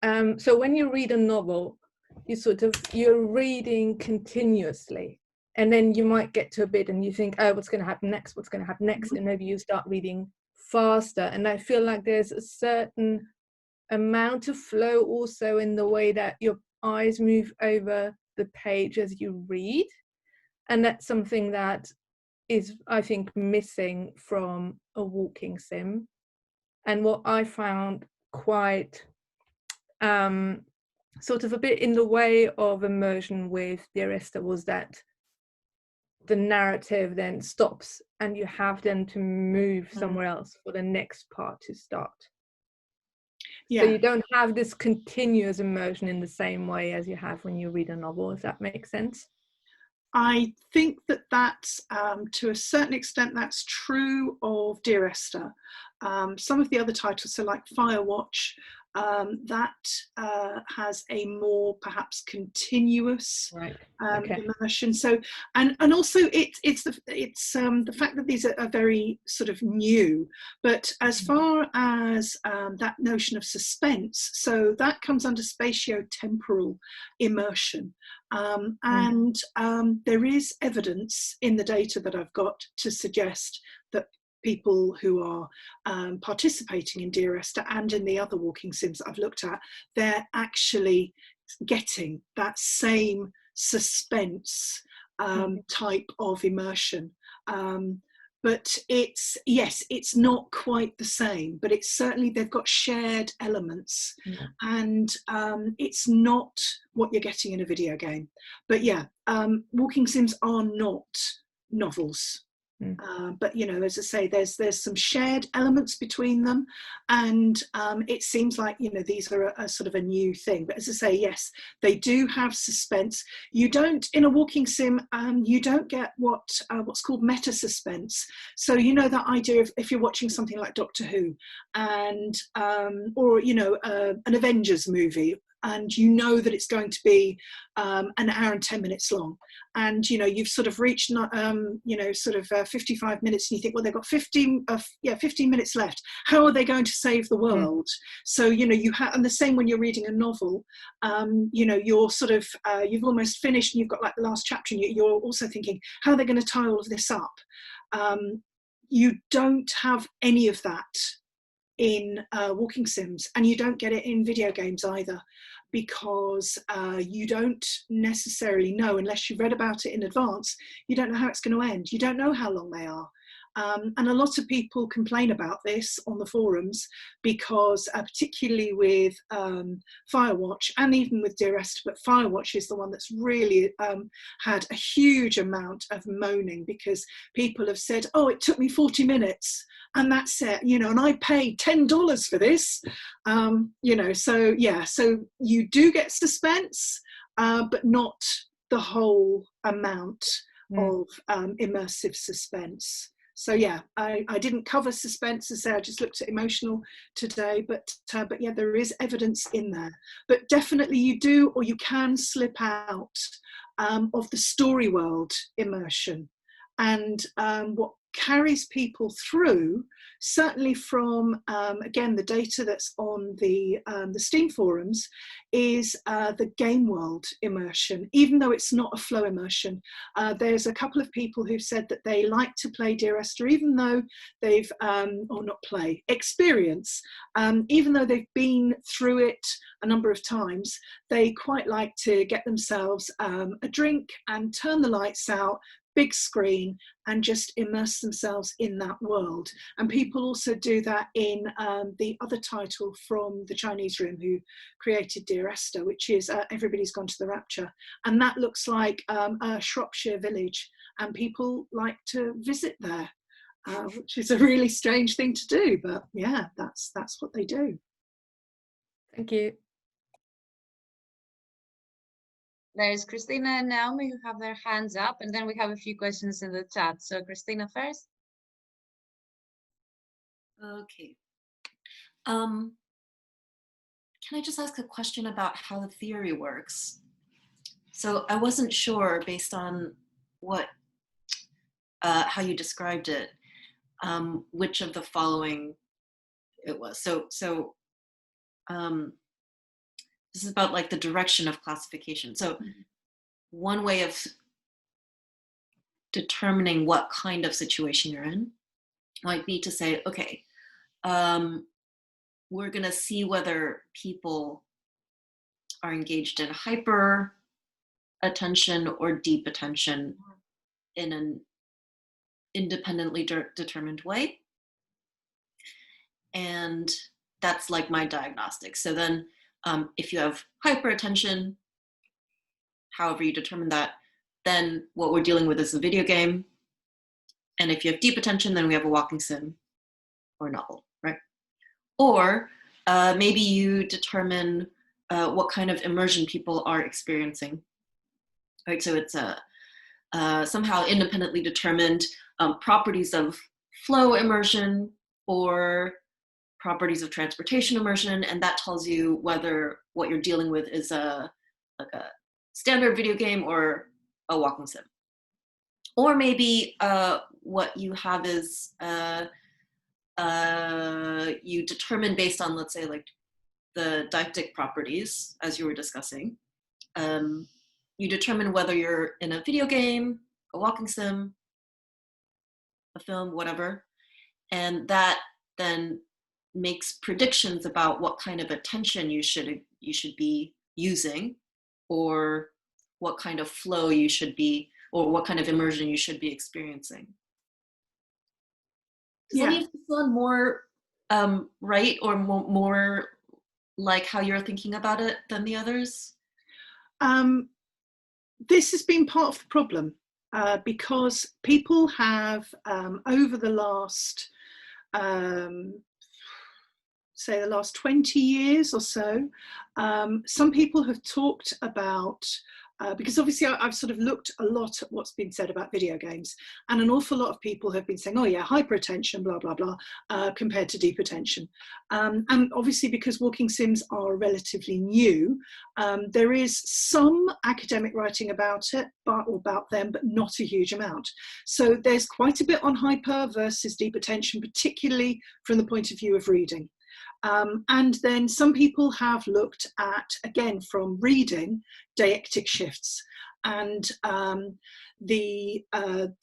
so when you read a novel, you're reading continuously, and then you might get to a bit and you think, oh, what's going to happen next, and maybe you start reading faster. And I feel like there's a certain amount of flow also in the way that your eyes move over the page as you read, and that's something that is, I think, missing from a walking sim. And what I found quite sort of a bit in the way of immersion with Dear Esther was that the narrative then stops and you have then to move somewhere else for the next part to start. Yeah. So you don't have this continuous immersion in the same way as you have when you read a novel, if that makes sense. I think that that's, to a certain extent, that's true of Dear Esther. Some of the other titles, so like Firewatch, that has a more perhaps continuous immersion. So, and also it's the fact that these are very sort of new. But as far as that notion of suspense, so that comes under spatiotemporal immersion. And there is evidence in the data that I've got to suggest that people who are participating in Dear Esther and in the other walking sims I've looked at, they're actually getting that same suspense type of immersion. But it's, yes, it's not quite the same, but it's certainly, they've got shared elements, and it's not what you're getting in a video game. But yeah, walking sims are not novels. But you know, as I say, there's some shared elements between them, and it seems like, you know, these are a sort of a new thing. But as I say, yes, they do have suspense. You don't, in a walking sim, you don't get what's called meta suspense. So you know that idea of if you're watching something like Doctor Who, and or you know, an Avengers movie, and you know that it's going to be an hour and 10 minutes long, and you know you've sort of reached you know, sort of 55 minutes, and you think, well, they've got 15 minutes left, how are they going to save the world? So you know, you have, and the same when you're reading a novel, you know, you're sort of you've almost finished and you've got like the last chapter, and you're also thinking, how are they going to tie all of this up? You don't have any of that in walking sims, and you don't get it in video games either, because you don't necessarily know, unless you've read about it in advance, you don't know how it's going to end. You don't know how long they are. And a lot of people complain about this on the forums, because particularly with Firewatch, and even with Dear Esther, but Firewatch is the one that's really had a huge amount of moaning, because people have said, oh, it took me 40 minutes and that's it, you know, and I paid $10 for this, you know. So yeah, so you do get suspense, but not the whole amount of immersive suspense. So yeah, I didn't cover suspense, as I say, I just looked at emotional today, but yeah, there is evidence in there. But definitely you do, or you can slip out of the story world immersion. And what carries people through, certainly from, again, the data that's on the STEAM forums, is the game world immersion, even though it's not a flow immersion. There's a couple of people who've said that they like to play Dear Esther, even though they've, or not play, experience, even though they've been through it a number of times, they quite like to get themselves a drink and turn the lights out, big screen, and just immerse themselves in that world. And people also do that in the other title from the Chinese Room, who created Dear Esther, which is Everybody's Gone to the Rapture. And that looks like a Shropshire village, and people like to visit there, which is a really strange thing to do, but yeah, that's what they do. Thank you. There's Christina and Naomi who have their hands up, and then we have a few questions in the chat. So Christina first. Okay. Can I just ask a question about how the theory works? So I wasn't sure, based on what, how you described it, which of the following it was. So this is about like the direction of classification. So one way of determining what kind of situation you're in might be to say, okay, we're gonna see whether people are engaged in hyper attention or deep attention in an independently determined way. And that's like my diagnostic. So then if you have hyperattention, however you determine that, then what we're dealing with is a video game. And if you have deep attention, then we have a walking sim or a novel, right? Or maybe you determine what kind of immersion people are experiencing, right? So it's somehow independently determined properties of flow immersion or properties of transportation immersion, and that tells you whether what you're dealing with is like a standard video game or a walking sim. Or maybe what you have is you determine based on, let's say, like the deictic properties, as you were discussing. You determine whether you're in a video game, a walking sim, a film, whatever, and that then makes predictions about what kind of attention you should be using, or what kind of flow you should be, or what kind of immersion you should be experiencing. Does any of this sound more right, or more like how you're thinking about it than the others? This has been part of the problem because people have, over the last, say the last 20 years or so, some people have talked about, because obviously I've sort of looked a lot at what's been said about video games, and an awful lot of people have been saying, oh yeah, hyperattention, blah, blah, blah, compared to deep attention. And obviously because walking sims are relatively new, there is some academic writing about it, but not a huge amount. So there's quite a bit on hyper versus deep attention, particularly from the point of view of reading. And then some people have looked at, again, from reading, deictic shifts, and the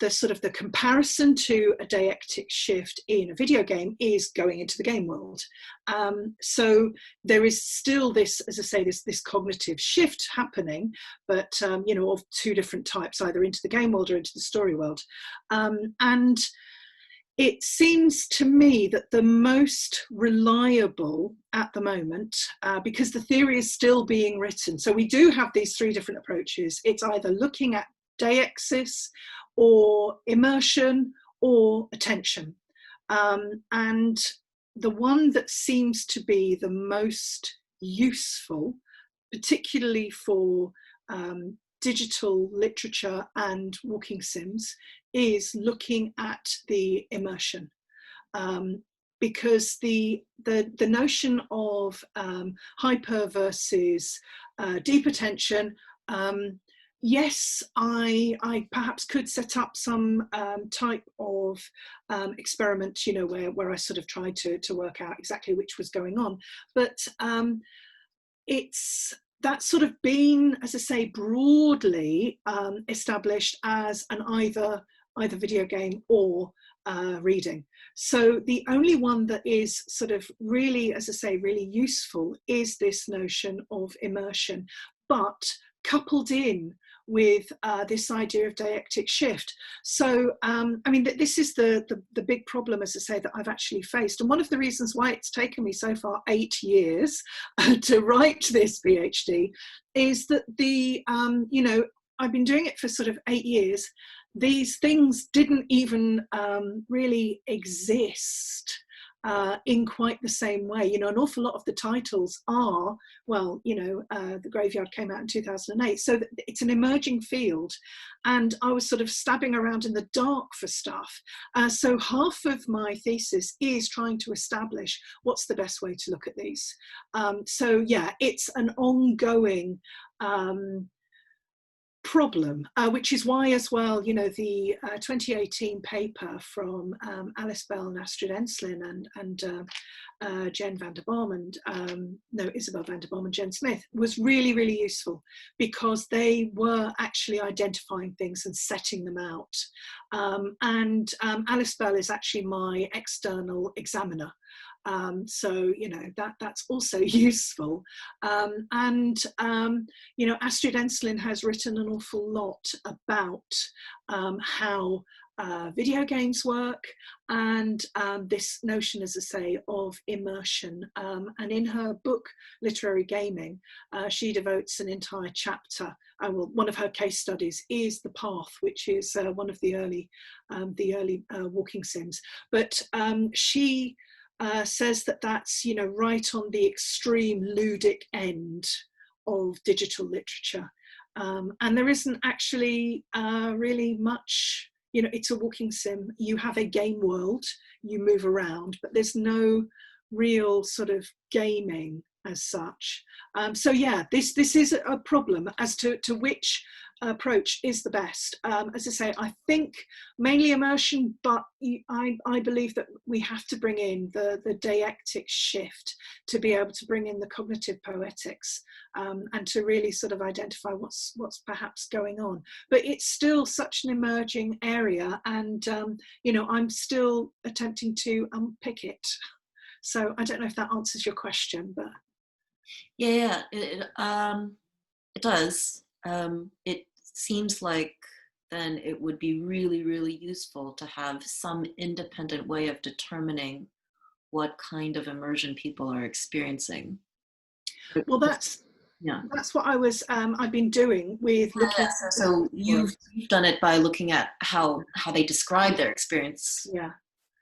sort of the comparison to a deictic shift in a video game is going into the game world. So there is still this, as I say, this cognitive shift happening, but you know, of two different types, either into the game world or into the story world. And it seems to me that the most reliable at the moment, because the theory is still being written, so we do have these three different approaches. It's either looking at deixis or immersion or attention. And the one that seems to be the most useful, particularly for digital literature and walking sims, is looking at the immersion, because the notion of hyper versus deep attention, yes, I perhaps could set up some type of experiment, you know, where I sort of tried to work out exactly which was going on. But that's sort of been, as I say, broadly established as an either video game or reading. So the only one that is sort of really, as I say, really useful is this notion of immersion, but coupled in with this idea of deictic shift. So, I mean, this is the big problem, as I say, that I've actually faced. And one of the reasons why it's taken me so far 8 years to write this PhD is that you know, I've been doing it for sort of 8 years. These things didn't even really exist in quite the same way. You know, an awful lot of the titles are, well, you know, The Graveyard came out in 2008, so it's an emerging field, and I was sort of stabbing around in the dark for stuff. So half of my thesis is trying to establish what's the best way to look at these. So yeah, it's an ongoing problem, which is why as well, you know, the 2018 paper from Alice Bell and Astid Ensslin and Jen van der Boom and Isabel van der Boom and Jen Smith was really, really useful, because they were actually identifying things and setting them out. And Alice Bell is actually my external examiner. So, you know, that's also useful. You know, Astid Ensslin has written an awful lot about how video games work, and this notion, as I say, of immersion. And in her book, Literary Gaming, she devotes an entire chapter. Well, one of her case studies is The Path, which is one of the early walking sims. But she says that that's, you know, right on the extreme ludic end of digital literature. And there isn't actually really much, you know, it's a walking sim. You have a game world, you move around, but there's no real sort of gaming as such. So yeah, this is a problem as to which approach is the best. As I say, I think mainly immersion, but I believe that we have to bring in the deictic shift to be able to bring in the cognitive poetics, and to really sort of identify what's perhaps going on. But it's still such an emerging area, and you know, I'm still attempting to unpick it. So I don't know if that answers your question, but yeah, it does. It seems like then it would be really, really useful to have some independent way of determining what kind of immersion people are experiencing. well, that's what I was I've been doing with looking. So you've done it by looking at how they describe their experience. Yeah.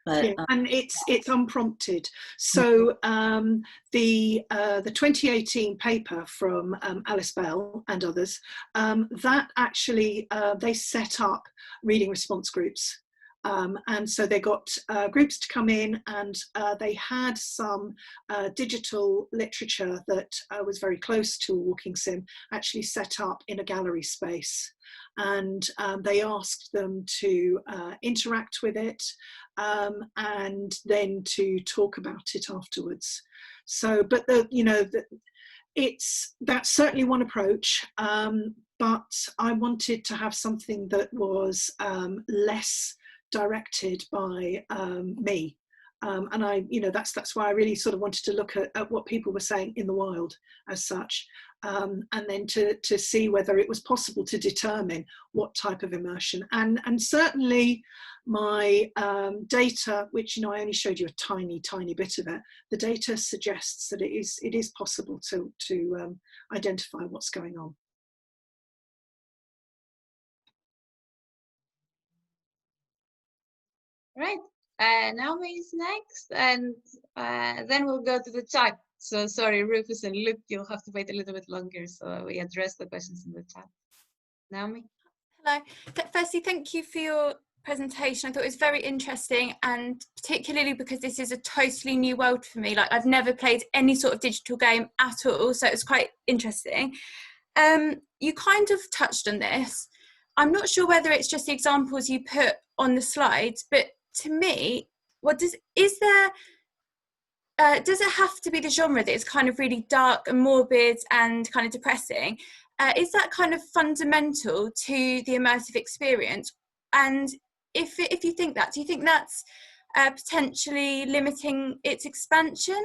But, yeah, and it's unprompted. So the 2018 paper from Alice Bell and others, that actually they set up reading response groups. And so they got groups to come in, and they had some digital literature that was very close to a walking sim actually set up in a gallery space. And they asked them to interact with it, and then to talk about it afterwards. So, but that's certainly one approach, but I wanted to have something that was less directed by me. And I, you know, that's why I really sort of wanted to look at what people were saying in the wild as such, and then to see whether it was possible to determine what type of immersion. And certainly my data, which, you know, I only showed you a tiny bit of it, the data suggests that it is possible to identify what's going on. Right. Naomi is next, and then we'll go to the chat. So sorry, Rufus and Luke, you'll have to wait a little bit longer so we address the questions in the chat. Naomi? Hello. Firstly, thank you for your presentation. I thought it was very interesting, and particularly because this is a totally new world for me. Like, I've never played any sort of digital game at all, so it was quite interesting. you kind of touched on this. I'm not sure whether it's just the examples you put on the slides, but to me, does it have to be the genre that is kind of really dark and morbid and kind of depressing? Is that kind of fundamental to the immersive experience? And if you think that, do you think that's potentially limiting its expansion?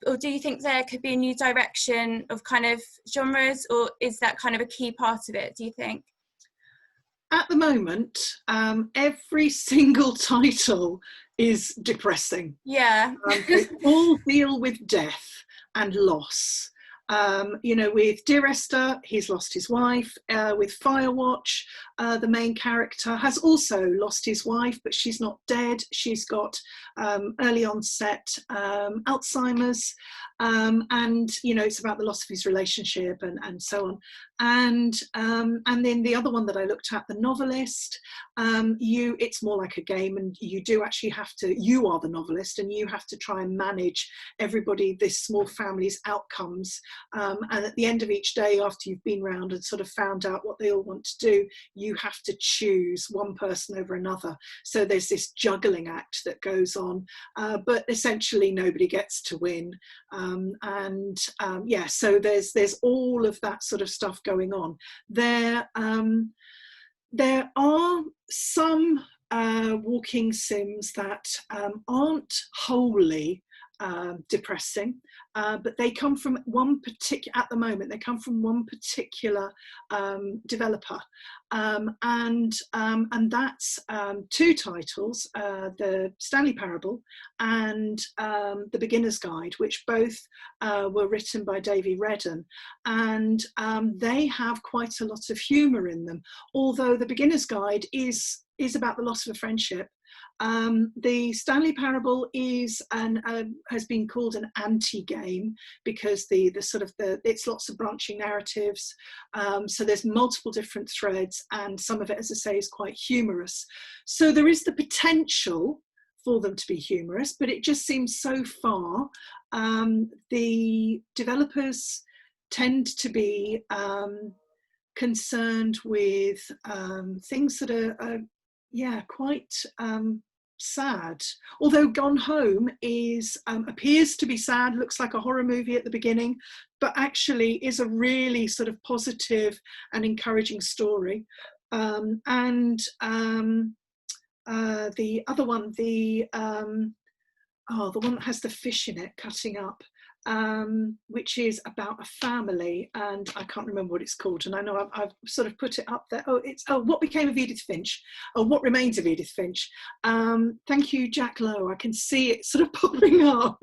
Or do you think there could be a new direction of kind of genres, or is that kind of a key part of it, do you think? At the moment, every single title is depressing. Yeah. They all deal with death and loss. You know, with Dear Esther, he's lost his wife. With Firewatch, the main character has also lost his wife, but she's not dead. She's got early onset Alzheimer's, and you know, it's about the loss of his relationship and so on. And then the other one that I looked at, The Novelist, it's more like a game, and you do actually have to, you are the novelist, and you have to try and manage everybody, this small family's outcomes. And at the end of each day, after you've been round and sort of found out what they all want to do, you have to choose one person over another. So there's this juggling act that goes on, but essentially nobody gets to win. Yeah, so there's all of that sort of stuff going on. There are some walking sims that aren't wholly depressing, but they come from one particular, at the moment, they come from one particular developer, and that's two titles, the Stanley Parable and the Beginner's Guide, which both were written by Davy Redden, and they have quite a lot of humour in them, although the Beginner's Guide is about the loss of a friendship. The Stanley Parable is has been called an anti-game because it's lots of branching narratives, so there's multiple different threads, and some of it, as I say, is quite humorous. So there is the potential for them to be humorous, but it just seems so far the developers tend to be concerned with things that are quite sad. Although Gone Home appears to be sad, looks like a horror movie at the beginning, but actually is a really sort of positive and encouraging story. The other one, the one that has the fish in it cutting up, which is about a family, and I can't remember what it's called, and I know I've sort of put it up there. It's What Became of Edith Finch, or What Remains of Edith Finch. Thank you, Jack Lowe. I can see it sort of popping up.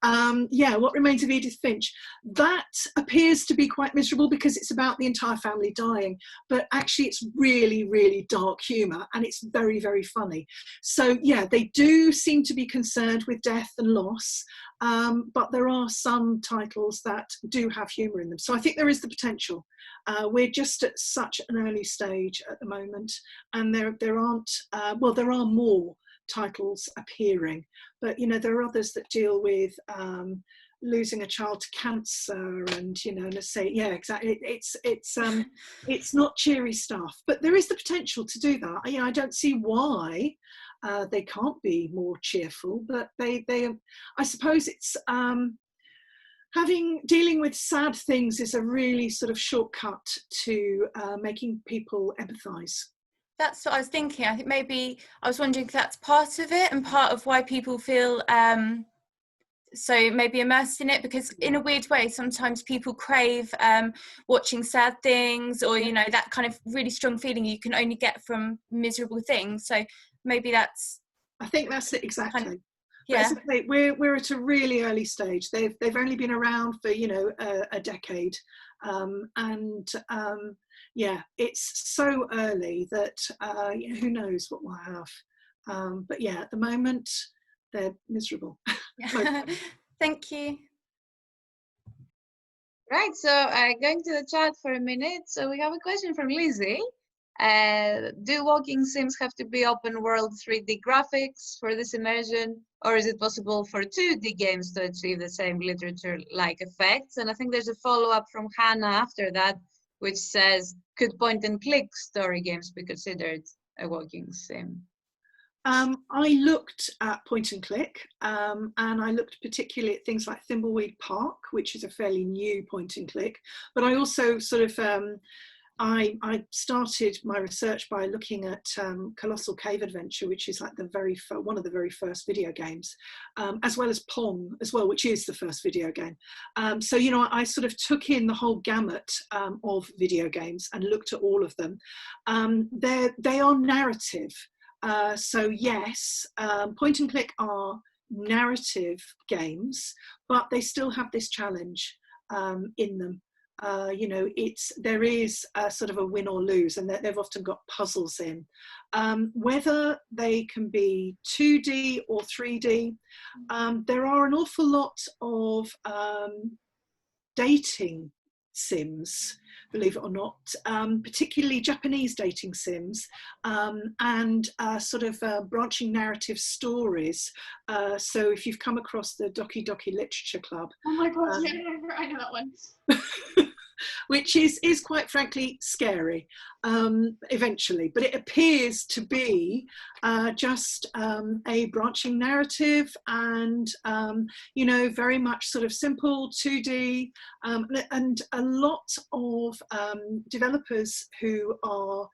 What Remains of Edith Finch. That appears to be quite miserable because it's about the entire family dying, but actually it's really, really dark humour, and it's very, very funny. So yeah, they do seem to be concerned with death and loss, but there are some titles that do have humour in them. So I think there is the potential. We're just at such an early stage at the moment, and there are more titles appearing, but you know, there are others that deal with losing a child to cancer, and you know, let's say, yeah, exactly, it's not cheery stuff, but there is the potential to do that. I don't see why they can't be more cheerful, but they I suppose it's dealing with sad things is a really sort of shortcut to making people empathise. That's what I was thinking. I think maybe I was wondering if that's part of it, and part of why people feel so maybe immersed in it, because in a weird way sometimes people crave watching sad things, or you know, that kind of really strong feeling you can only get from miserable things. So maybe I think that's it, exactly. Kind of, yeah. But as I say, we're at a really early stage. They've only been around for, you know, a decade, it's so early that who knows what we'll have. But yeah, at the moment they're miserable. Thank you. Right, so going to the chat for a minute. So we have a question from Lizzie. Do walking sims have to be open world 3D graphics for this immersion, or is it possible for 2D games to achieve the same literature-like effects? And I think there's a follow-up from Hannah after that, which says, could point-and-click story games be considered a walking sim? I looked at point and click, and I looked particularly at things like Thimbleweed Park, which is a fairly new point and click. But I also sort of, I started my research by looking at Colossal Cave Adventure, which is like one of the very first video games, as well as Pong as well, which is the first video game. So, you know, I sort of took in the whole gamut of video games and looked at all of them. They are narrative. So yes, point and click are narrative games, but they still have this challenge in them. You know, there is a sort of a win or lose, and they've often got puzzles in. Whether they can be 2D or 3D, there are an awful lot of dating sims, believe it or not, particularly Japanese dating sims, and sort of branching narrative stories. So if you've come across the Doki Doki Literature Club. Oh my god, yeah, I know that one. Which is quite frankly scary eventually, but it appears to be just a branching narrative, and you know, very much sort of simple 2D, and a lot of developers who are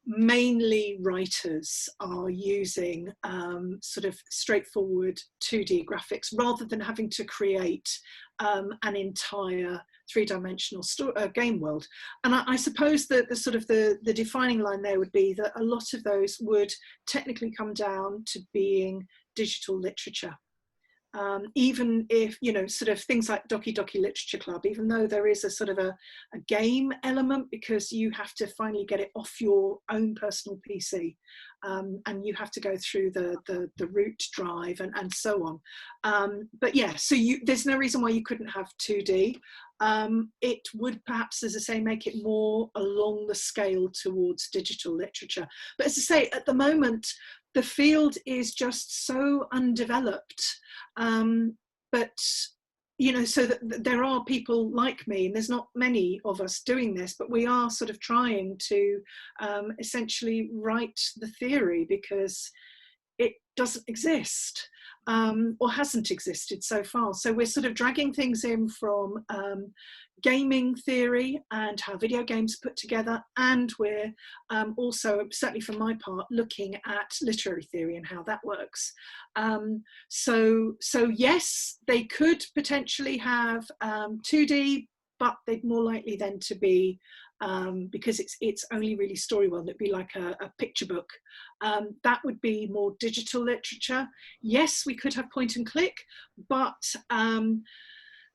mainly writers are using sort of straightforward 2D graphics rather than having to create an entire three-dimensional game world. And I suppose that the sort of the defining line there would be that a lot of those would technically come down to being digital literature. Even if, you know, sort of things like Doki Doki Literature Club, even though there is a sort of a game element, because you have to finally get it off your own personal PC, and you have to go through the root drive and so on. But yeah, so there's no reason why you couldn't have 2D. It would perhaps, as I say, make it more along the scale towards digital literature. But as I say, at the moment, the field is just so undeveloped. But, you know, so that there are people like me, and there's not many of us doing this, but we are sort of trying to essentially write the theory, because it doesn't exist, or hasn't existed so far. So we're sort of dragging things in from gaming theory and how video games put together, and we're also, certainly for my part, looking at literary theory and how that works. So yes, they could potentially have 2D, but they'd more likely then to be, because it's only really story world, it'd be like a picture book. That would be more digital literature. Yes, we could have point and click, but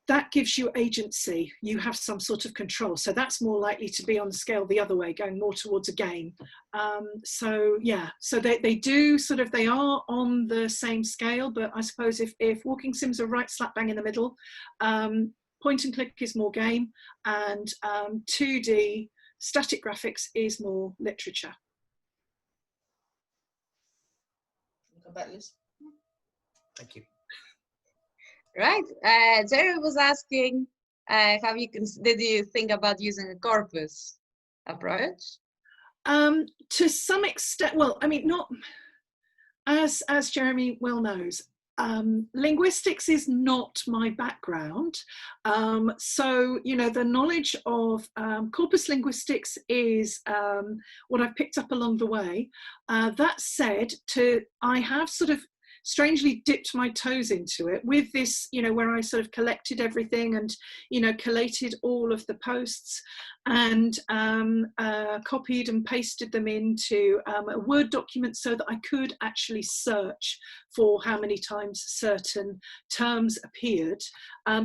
that gives you agency. You have some sort of control. So that's more likely to be on the scale the other way, going more towards a game. So yeah, so they do sort of, they are on the same scale, but I suppose if walking sims are right slap bang in the middle, point and click is more game, and 2D static graphics is more literature. Come back, Liz. Thank you. Right, Jerry was asking, did you think about using a corpus approach? To some extent, well, I mean, not as Jeremy well knows. Linguistics is not my background, so you know, the knowledge of corpus linguistics is what I've picked up along the way. That said, I have sort of strangely dipped my toes into it with this, you know, where I sort of collected everything and, you know, collated all of the posts and copied and pasted them into a Word document so that I could actually search for how many times certain terms appeared.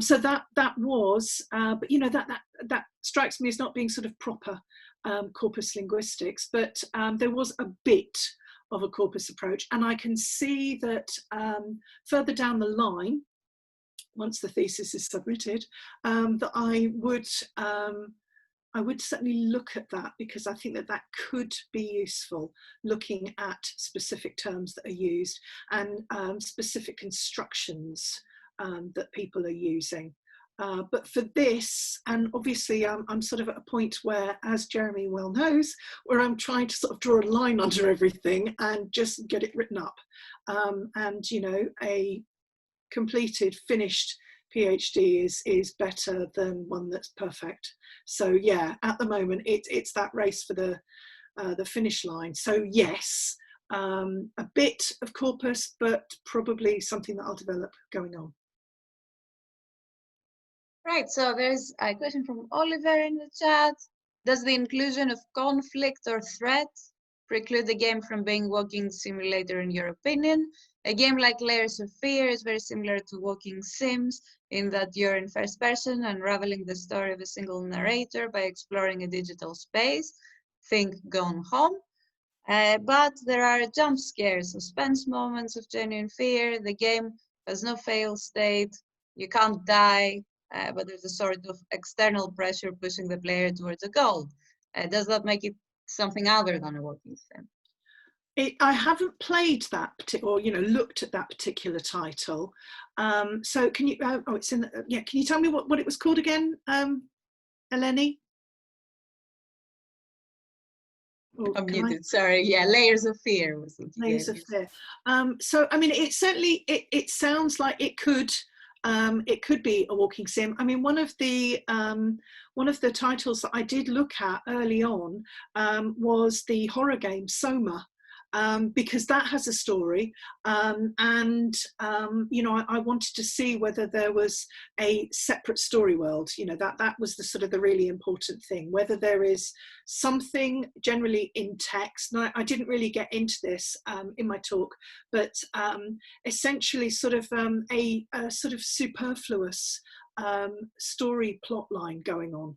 So that was, but you know, that strikes me as not being sort of proper corpus linguistics, but there was a bit of a corpus approach, and I can see that further down the line, once the thesis is submitted, that I I would certainly look at that, because I think that that could be useful, looking at specific terms that are used and specific constructions that people are using. But for this, and obviously I'm sort of at a point where, as Jeremy well knows, where I'm trying to sort of draw a line under everything and just get it written up. And, you know, a completed, finished PhD is better than one that's perfect. So yeah, at the moment it's that race for the finish line. So yes, a bit of corpus, but probably something that I'll develop going on. Right, so there's a question from Oliver in the chat. Does the inclusion of conflict or threat preclude the game from being walking simulator in your opinion? A game like Layers of Fear is very similar to walking sims in that you're in first person, unraveling the story of a single narrator by exploring a digital space. Think Gone Home. But there are jump scares, suspense moments of genuine fear. The game has no fail state. You can't die, but there's a sort of external pressure pushing the player towards a goal. Does that make it something other than a walking sim? I haven't played that or, you know, looked at that particular title. So can you, oh, it's in, yeah, can you tell me what it was called again, Eleni? I'm muted, sorry. Yeah, Layers of Fear was it. Layers of Fear. So, I mean, it certainly, it sounds like it could be a walking sim. I mean, one of the titles that I did look at early on was the horror game Soma. Because that has a story, and you know, I wanted to see whether there was a separate story world. You know, that was the sort of the really important thing, whether there is something generally in text. Now, I didn't really get into this in my talk, but essentially sort of a sort of superfluous story plot line going on,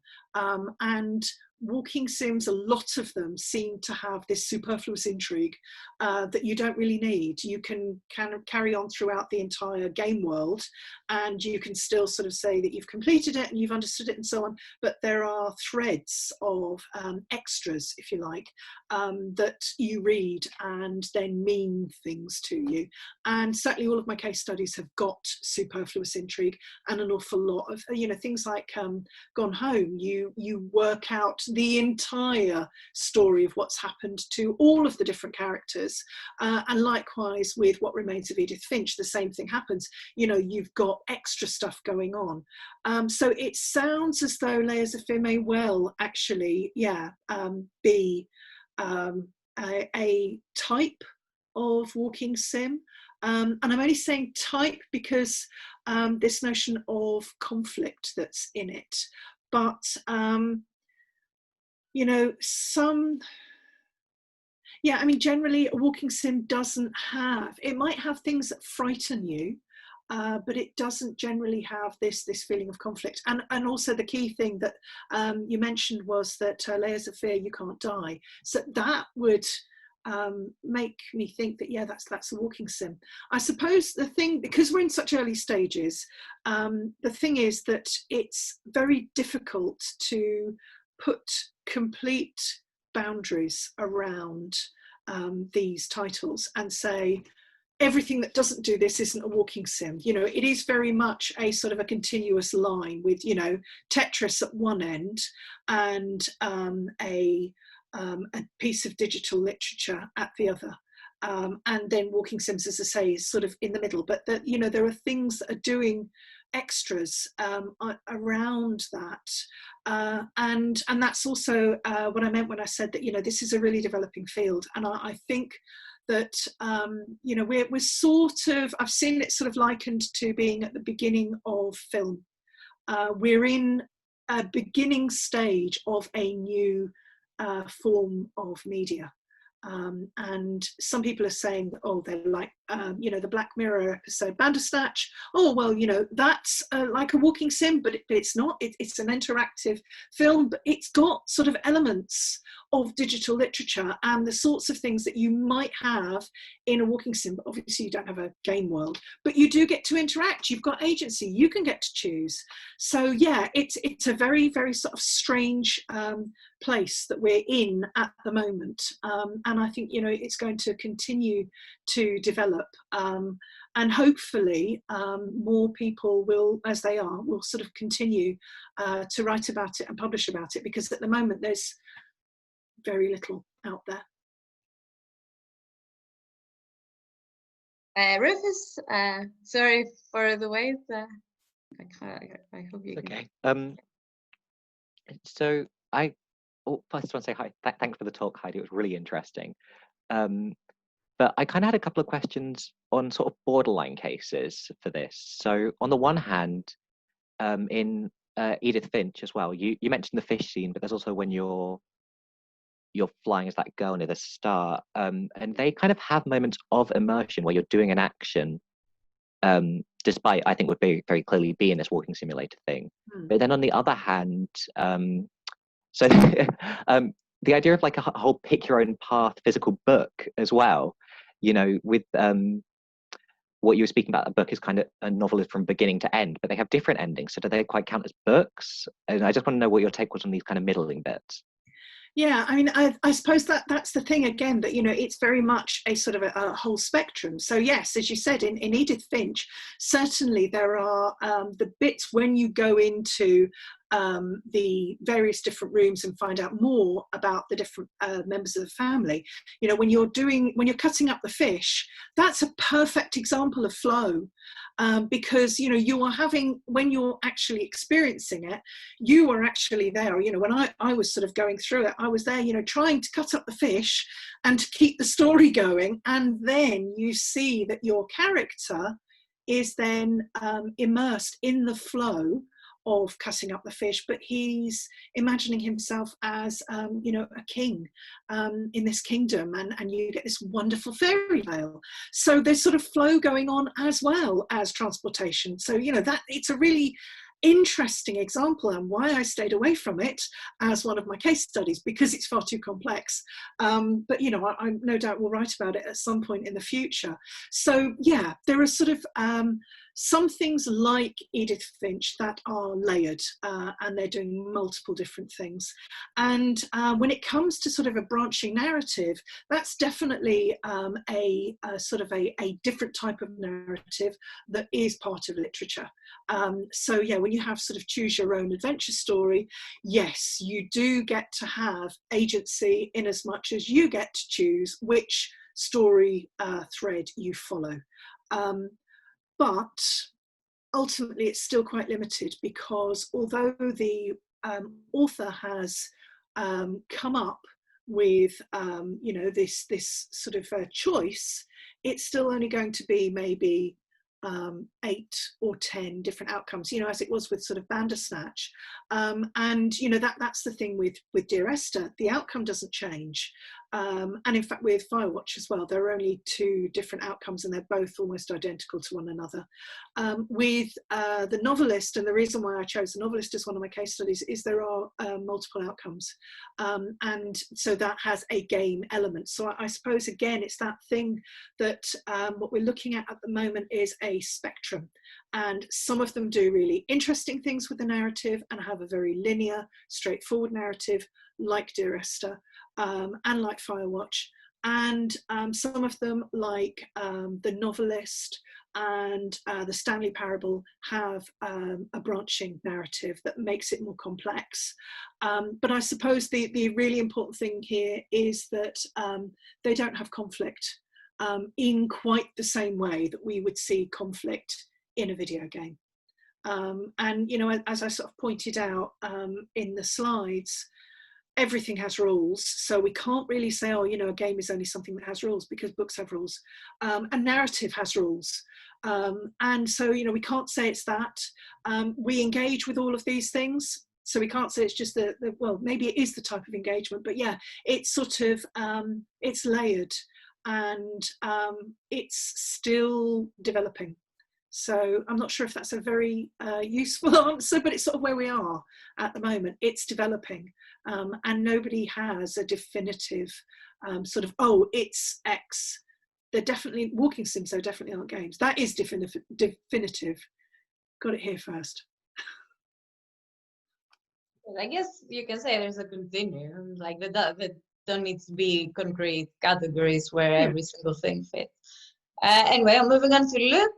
and walking sims, a lot of them seem to have this superfluous intrigue that you don't really need. You can kind of carry on throughout the entire game world, and you can still sort of say that you've completed it and you've understood it and so on, but there are threads of extras, if you like, that you read and then mean things to you. And certainly all of my case studies have got superfluous intrigue and an awful lot of, you know, things like Gone Home, you work out the entire story of what's happened to all of the different characters, and likewise with What Remains of Edith Finch, the same thing happens. You know, you've got extra stuff going on. So it sounds as though Layers of Fear may well actually, yeah, be a type of walking sim. And I'm only saying type because this notion of conflict that's in it. But you know, yeah, I mean, generally a walking sim doesn't have, it might have things that frighten you, but it doesn't generally have this feeling of conflict. And also the key thing that you mentioned was that Layers of Fear, you can't die. So that would make me think that, yeah, that's a walking sim. I suppose the thing, because we're in such early stages, the thing is that it's very difficult to put complete boundaries around these titles and say everything that doesn't do this isn't a walking sim. You know, it is very much a sort of a continuous line with, you know, Tetris at one end and a piece of digital literature at the other. And then walking sims, as I say, is sort of in the middle, but that, you know, there are things that are doing extras around that, and that's also what I meant when I said that, you know, this is a really developing field. And I think that you know, we're sort of, I've seen it sort of likened to being at the beginning of film. We're in a beginning stage of a new form of media. And some people are saying that, oh, they're like, you know, the Black Mirror episode Bandersnatch. Oh, well, you know, that's like a walking sim, but it's not. It's an interactive film, but it's got sort of elements of digital literature and the sorts of things that you might have in a walking sim. But obviously you don't have a game world, but you do get to interact. You've got agency. You can get to choose. So yeah, it's a very, very sort of strange place that we're in at the moment, and I think, you know, it's going to continue to develop, and hopefully more people will, as they are, will sort of continue to write about it and publish about it, because at the moment there's very little out there. Rufus, sorry for the wait. I hope you okay. can. So first I want to say hi. Thanks for the talk, Heidi. It was really interesting. But I kind of had a couple of questions on sort of borderline cases for this. So on the one hand, in Edith Finch as well, you mentioned the fish scene, but there's also when you're flying as that girl near the star, and they kind of have moments of immersion where you're doing an action, despite, I think, would very clearly be in this walking simulator thing. But then on the other hand, so the idea of like a whole pick your own path physical book as well, you know, with what you were speaking about, a book is kind of a novel is from beginning to end, but they have different endings. So do they quite count as books? And I just want to know what your take was on these kind of middling bits. Yeah, I mean, I suppose that's the thing again, that, you know, it's very much a sort of a whole spectrum. So yes, as you said, in Edith Finch, certainly there are the bits when you go into the various different rooms and find out more about the different members of the family. You know, when you're cutting up the fish, that's a perfect example of flow. Because, you know, you are having, when you're actually experiencing it, you are actually there. You know, when I was sort of going through it, I was there, you know, trying to cut up the fish and to keep the story going. And then you see that your character is then immersed in the flow of cutting up the fish, but he's imagining himself as you know, a king in this kingdom, and you get this wonderful fairy tale. So there's sort of flow going on as well as transportation. So, you know, that it's a really interesting example, and why I stayed away from it as one of my case studies, because it's far too complex. But, you know, I no doubt will write about it at some point in the future. So yeah, there are sort of some things like Edith Finch that are layered, and they're doing multiple different things. And when it comes to sort of a branching narrative, that's definitely a sort of a different type of narrative that is part of literature. So yeah, when you have sort of choose your own adventure story, yes, you do get to have agency in as much as you get to choose which story thread you follow. But ultimately it's still quite limited, because although the author has come up with you know, this sort of choice, it's still only going to be maybe 8 or 10 different outcomes, you know, as it was with sort of Bandersnatch. And you know, that's the thing with Dear Esther, the outcome doesn't change. And in fact with Firewatch as well, there are only 2 different outcomes, and they're both almost identical to one another. With The Novelist, and the reason why I chose The Novelist as one of my case studies is there are multiple outcomes, and so that has a game element. So I suppose again it's that thing that what we're looking at the moment is a spectrum, and some of them do really interesting things with the narrative and have a very linear, straightforward narrative, like Dear Esther, and like Firewatch, and some of them, like The Novelist and the Stanley Parable, have a branching narrative that makes it more complex. But I suppose the really important thing here is that they don't have conflict in quite the same way that we would see conflict in a video game. And, you know, as I sort of pointed out in the slides, everything has rules, so we can't really say, oh, you know, a game is only something that has rules, because books have rules, and narrative has rules, and so, you know, we can't say it's that. We engage with all of these things, So we can't say it's just well, maybe it is the type of engagement, but yeah, it's sort of, it's layered, and it's still developing. So I'm not sure if that's a very useful answer, but it's sort of where we are at the moment. It's developing, and nobody has a definitive sort of, oh, it's X. They're definitely, walking sims, though, definitely aren't games. That is definitive. Got it here first. I guess you can say there's a continuum, like there don't need to be concrete categories where every single thing fits. Anyway, I'm moving on to Luke.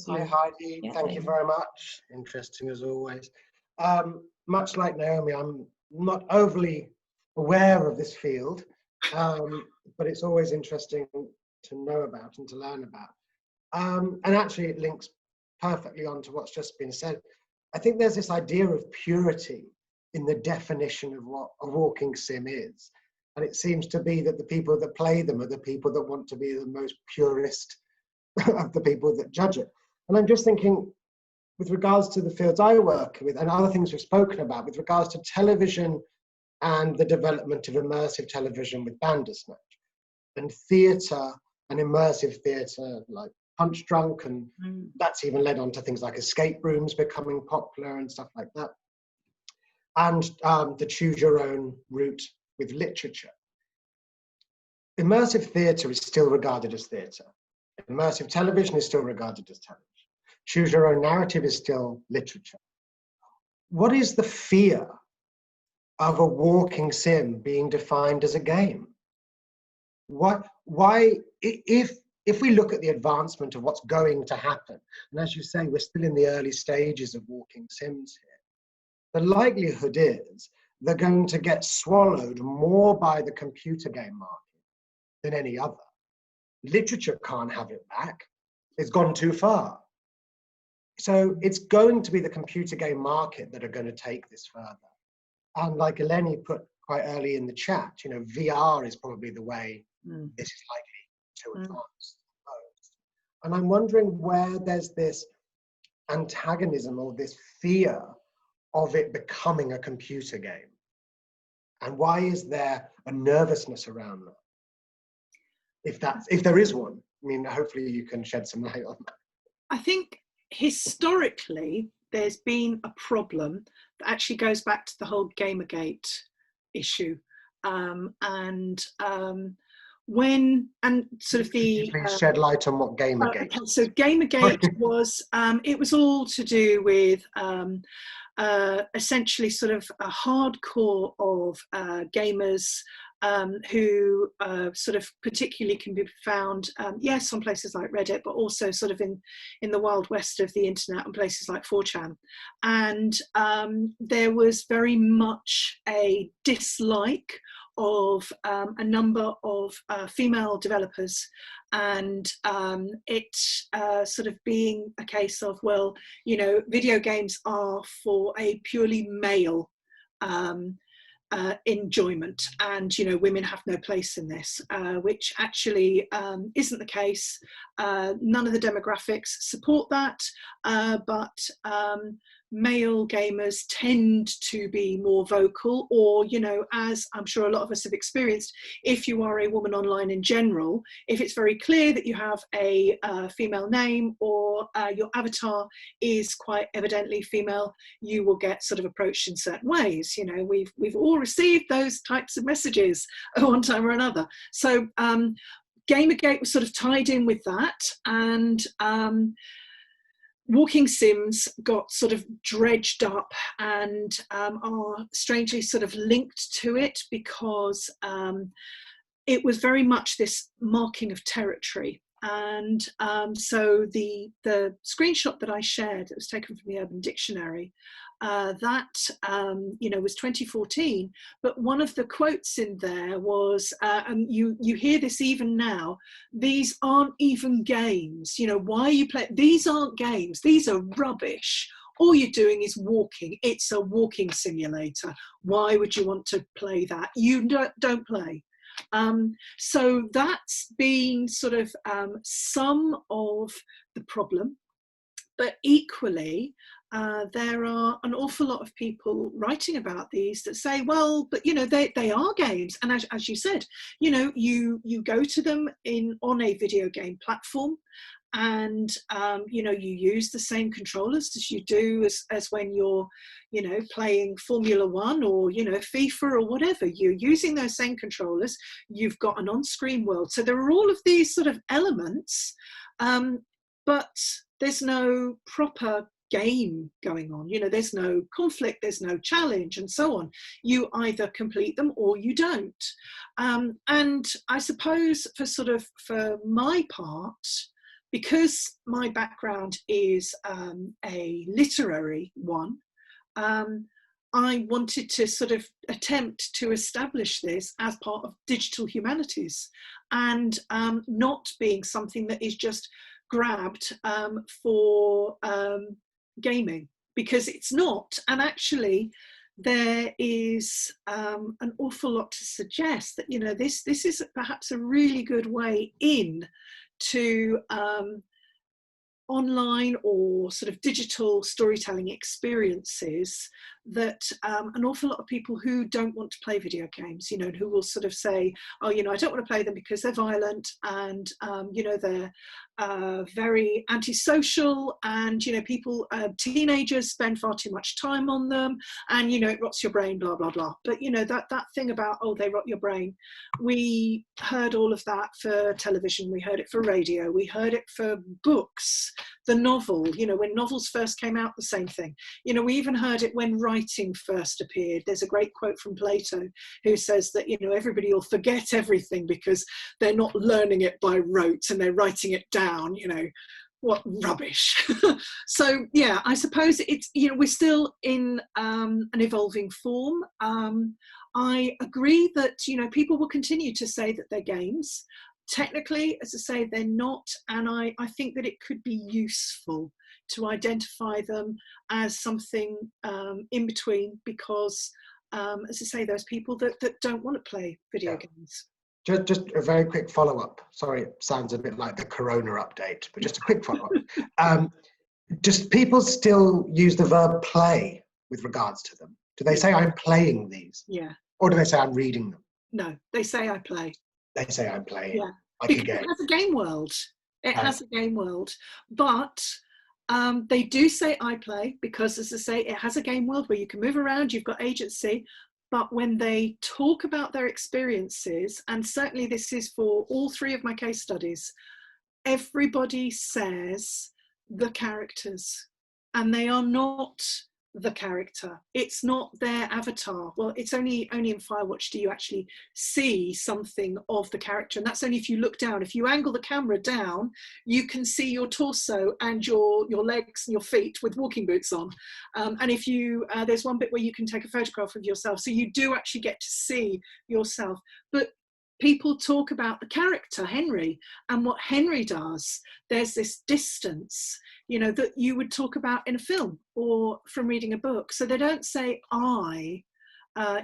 Hi Heidi, yeah, thank you very much. Interesting as always. Much like Naomi, I'm not overly aware of this field, but it's always interesting to know about and to learn about. And actually it links perfectly on to what's just been said. I think there's this idea of purity in the definition of what a walking sim is. And it seems to be that the people that play them are the people that want to be the most purist of the people that judge it. And I'm just thinking, with regards to the fields I work with and other things we've spoken about, with regards to television and the development of immersive television with Bandersnatch, and theatre and immersive theatre like Punch Drunk, and that's even led on to things like escape rooms becoming popular and stuff like that. And the choose your own route with literature. Immersive theatre is still regarded as theatre. Immersive television is still regarded as television. Choose your own narrative is still literature. What is the fear of a walking sim being defined as a game? Why, if we look at the advancement of what's going to happen, and as you say, we're still in the early stages of walking sims here, the likelihood is they're going to get swallowed more by the computer game market than any other. Literature can't have it back. It's gone too far. So it's going to be the computer game market that are going to take this further. And like Eleni put quite early in the chat, you know, VR is probably the way this is likely to advance. And I'm wondering where there's this antagonism or this fear of it becoming a computer game. And why is there a nervousness around that? If there is one, I mean, hopefully you can shed some light on that. I think historically there's been a problem that actually goes back to the whole Gamergate issue, when and sort of the please shed light on what Gamergate. Okay, so Gamergate was it was all to do with essentially sort of a hardcore of gamers who sort of particularly can be found, yes, on places like Reddit, but also sort of in the wild west of the internet and places like 4chan. And there was very much a dislike of a number of female developers, and it sort of being a case of, well, you know, video games are for a purely male enjoyment, and you know, women have no place in this, which actually isn't the case. None of the demographics support that, but male gamers tend to be more vocal, or, you know, as I'm sure a lot of us have experienced, if you are a woman online in general, if it's very clear that you have a female name, or your avatar is quite evidently female, you will get sort of approached in certain ways. You know, we've all received those types of messages at one time or another. So Gamergate was sort of tied in with that, and walking sims got sort of dredged up and are strangely sort of linked to it, because it was very much this marking of territory. And so the screenshot that I shared, that was taken from the Urban Dictionary, you know, was 2014, but one of the quotes in there was, and you hear this even now, these aren't even games, you know, why are you playing, these aren't games, these are rubbish, all you're doing is walking, it's a walking simulator, why would you want to play that, you don't play. So that's been sort of some of the problem. But equally, there are an awful lot of people writing about these that say, well, but you know, they are games. And as you said, you know, you go to them on a video game platform, and you know, you use the same controllers as you do as when you're, you know, playing Formula One or, you know, FIFA or whatever. You're using those same controllers. You've got an on-screen world. So there are all of these sort of elements, but there's no proper game going on. You know, there's no conflict, there's no challenge, and so on. You either complete them or you don't. And I suppose for my part, because my background is a literary one, I wanted to sort of attempt to establish this as part of digital humanities, and not being something that is just grabbed for gaming, because it's not. And actually there is an awful lot to suggest that, you know, this is perhaps a really good way in to online or sort of digital storytelling experiences that an awful lot of people who don't want to play video games, you know, who will sort of say, oh, you know, I don't want to play them because they're violent, and you know, they're very antisocial, and you know, people, teenagers spend far too much time on them, and you know, it rots your brain, blah blah blah. But you know, that thing about, oh, they rot your brain, we heard all of that for television, we heard it for radio, we heard it for books, the novel, you know, when novels first came out, the same thing. You know, we even heard it when writing first appeared. There's a great quote from Plato who says that, you know, everybody will forget everything because they're not learning it by rote and they're writing it down. You know, what rubbish. So yeah, I suppose it's, you know, we're still in an evolving form. I agree that, you know, people will continue to say that they're games. Technically, as I say, they're not, and I think that it could be useful to identify them as something in between, because as I say, there's people that don't want to play video games. Just a very quick follow-up. Sorry, it sounds a bit like the Corona update, but just a quick follow-up. Just people still use the verb play with regards to them? Do they say I'm playing these? Yeah. Or do they say I'm reading them? No, they say I play. They say I'm playing. Yeah. Like Because a game. it has a game world. It Right. has a game world. But they do say I play because, as I say, it has a game world where you can move around, you've got agency. But when they talk about their experiences, and certainly this is for all three of my case studies, everybody says the characters, and they are not the character. It's not their avatar. Well, it's only in Firewatch do you actually see something of the character, and that's only if you look down. If you angle the camera down, you can see your torso and your legs and your feet with walking boots on. And if you there's one bit where you can take a photograph of yourself, so you do actually get to see yourself. But people talk about the character Henry and what Henry does. There's this distance, you know, that you would talk about in a film or from reading a book. So they don't say I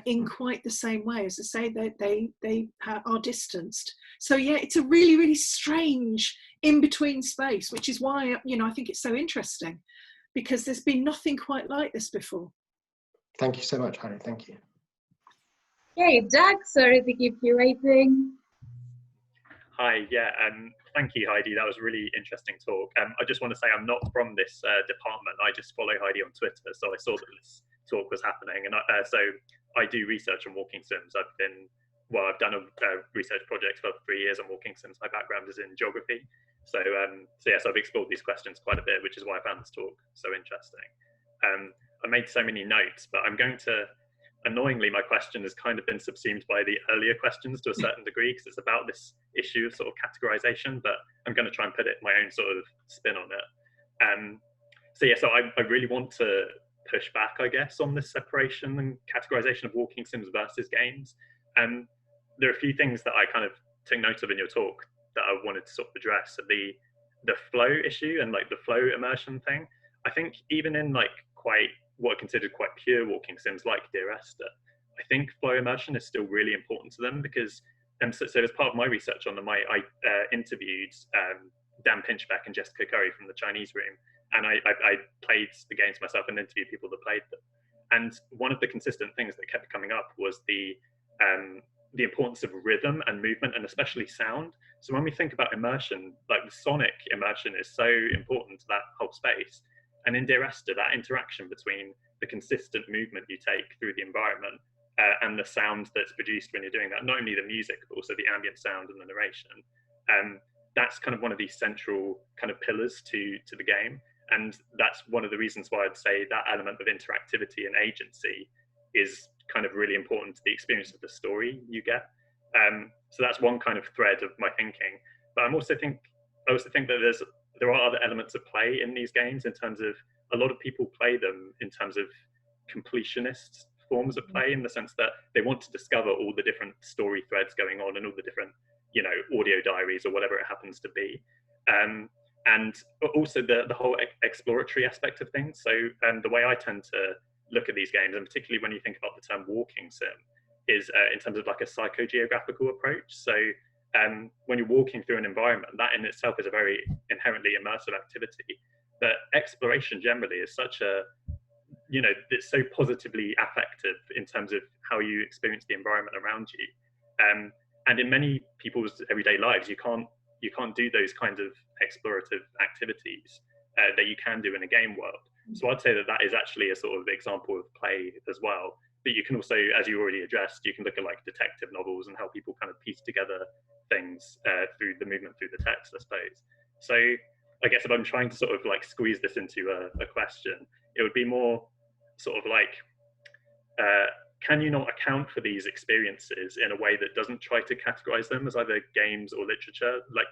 in quite the same way. As I say, they are distanced. So yeah, it's a really, really strange in-between space, which is why, you know, I think it's so interesting, because there's been nothing quite like this before. Thank you so much, Heidi. Thank you. Hey, Doug, sorry to keep you waiting. Hi, yeah, thank you, Heidi. That was a really interesting talk. I just want to say I'm not from this department. I just follow Heidi on Twitter, so I saw that this talk was happening, and so I do research on walking sims. I've done a research project for 3 years on walking sims. My background is in geography, so yes, I've explored these questions quite a bit, which is why I found this talk so interesting. I made so many notes, but I'm going to. Annoyingly, my question has kind of been subsumed by the earlier questions to a certain degree, because it's about this issue of sort of categorization, but I'm going to try and put it my own sort of spin on it. So I really want to push back, I guess, on this separation and categorization of walking sims versus games. There are a few things that I kind of took note of in your talk that I wanted to sort of address. So the flow issue and like the flow immersion thing. I think even in like what are considered quite pure walking sims like Dear Esther, I think flow immersion is still really important to them, because so as part of my research on them, I interviewed Dan Pinchbeck and Jessica Curry from the Chinese Room, and I played the games myself and interviewed people that played them. And one of the consistent things that kept coming up was the importance of rhythm and movement, and especially sound. So when we think about immersion, like the sonic immersion is so important to that whole space. And in Dear Esther, that interaction between the consistent movement you take through the environment and the sound that's produced when you're doing that, not only the music, but also the ambient sound and the narration, that's kind of one of these central kind of pillars to the game. And that's one of the reasons why I'd say that element of interactivity and agency is kind of really important to the experience of the story you get. So that's one kind of thread of my thinking. But I also think that there are other elements of play in these games, in terms of a lot of people play them in terms of completionist forms of play, in the sense that they want to discover all the different story threads going on and all the different, you know, audio diaries or whatever it happens to be. And also the whole exploratory aspect of things. So the way I tend to look at these games, and particularly when you think about the term walking sim, is in terms of like a psychogeographical approach. So when you're walking through an environment, that in itself is a very inherently immersive activity. But exploration generally is such a, you know, it's so positively affective in terms of how you experience the environment around you. And in many people's everyday lives, you can't do those kinds of explorative activities that you can do in a game world. So I'd say that is actually a sort of example of play as well. But you can also, as you already addressed, you can look at like detective novels and how people kind of piece together things through the movement through the text, I suppose. So I guess if I'm trying to sort of like squeeze this into a question, it would be more sort of like, can you not account for these experiences in a way that doesn't try to categorize them as either games or literature? Like,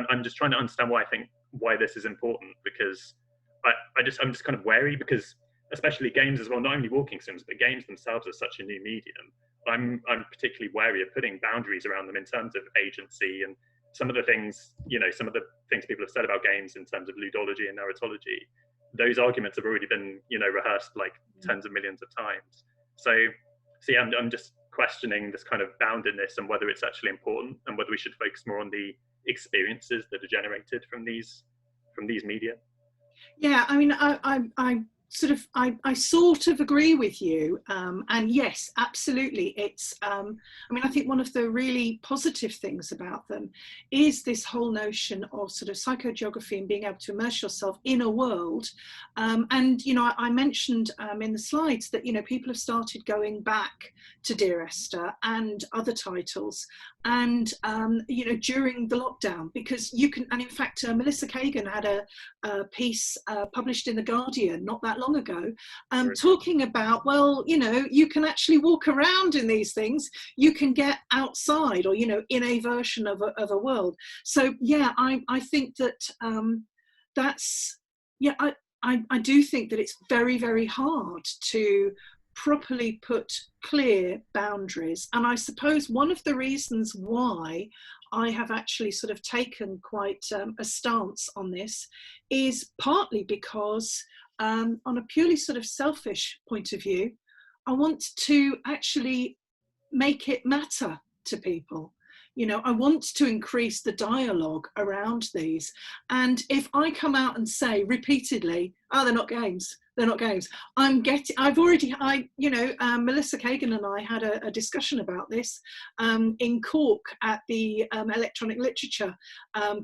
I'm just trying to understand why this is important, because I'm just kind of wary, because especially games as well, not only walking sims, but games themselves are such a new medium. I'm particularly wary of putting boundaries around them in terms of agency, and some of the things people have said about games in terms of ludology and narratology. Those arguments have already been, you know, rehearsed like tens of millions of times. So yeah, I'm just questioning this kind of boundedness and whether it's actually important, and whether we should focus more on the experiences that are generated from these media. Yeah, I mean, I sort of agree with you, and yes, absolutely. It's, I mean, I think one of the really positive things about them is this whole notion of sort of psychogeography and being able to immerse yourself in a world. And, you know, I mentioned in the slides that, you know, people have started going back to Dear Esther and other titles, and, you know, during the lockdown, because you can, and in fact, Melissa Kagan had a piece published in The Guardian not that long ago, talking about, well, you know, you can actually walk around in these things, you can get outside, or, you know, in a version of a world. So yeah, I think that that's, yeah, I do think that it's very, very hard to properly put clear boundaries. And I suppose one of the reasons why I have actually sort of taken quite a stance on this is partly because on a purely sort of selfish point of view, I want to actually make it matter to people. You know, I want to increase the dialogue around these. And if I come out and say repeatedly, oh, they're not games, they're not games, you know, Melissa Kagan and I had a discussion about this in Cork at the Electronic Literature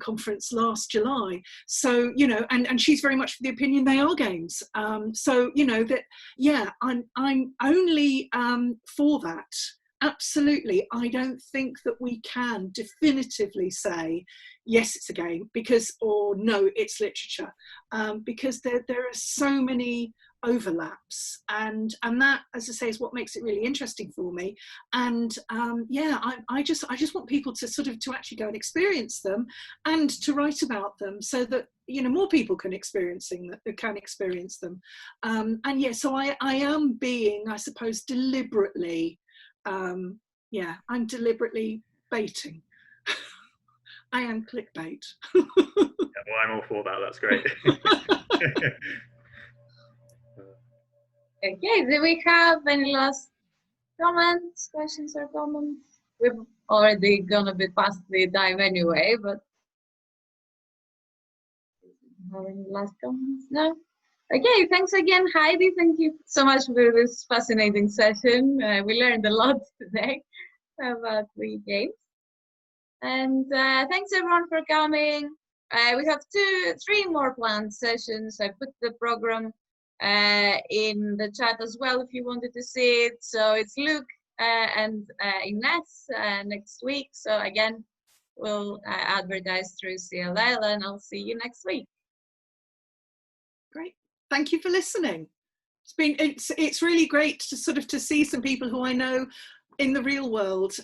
conference last July. So, you know, and she's very much for the opinion they are games. So, you know, that, yeah, I'm only for that. Absolutely. I don't think that we can definitively say, yes, it's a game, because, or no, it's literature, because there are so many overlaps, and that, as I say, is what makes it really interesting for me. And yeah, I just want people to sort of to actually go and experience them and to write about them, so that, you know, more people can experience them. And yeah, so I am being, I suppose, deliberately, yeah, I'm deliberately baiting. I am clickbait. Yeah, well, I'm all for that. That's great. Okay, do we have any last comments, questions or comments? We've already gone a bit past the time anyway, but Have any last comments? No? Okay, thanks again, Heidi. Thank you so much for this fascinating session. We learned a lot today about the games. And thanks everyone for coming. We have 3 more planned sessions. I put the program in the chat as well if you wanted to see it. So it's Luke and Ines next week. So again, we'll advertise through CLL, and I'll see you next week. Great. Thank you for listening. It's really great to see some people who I know in the real world.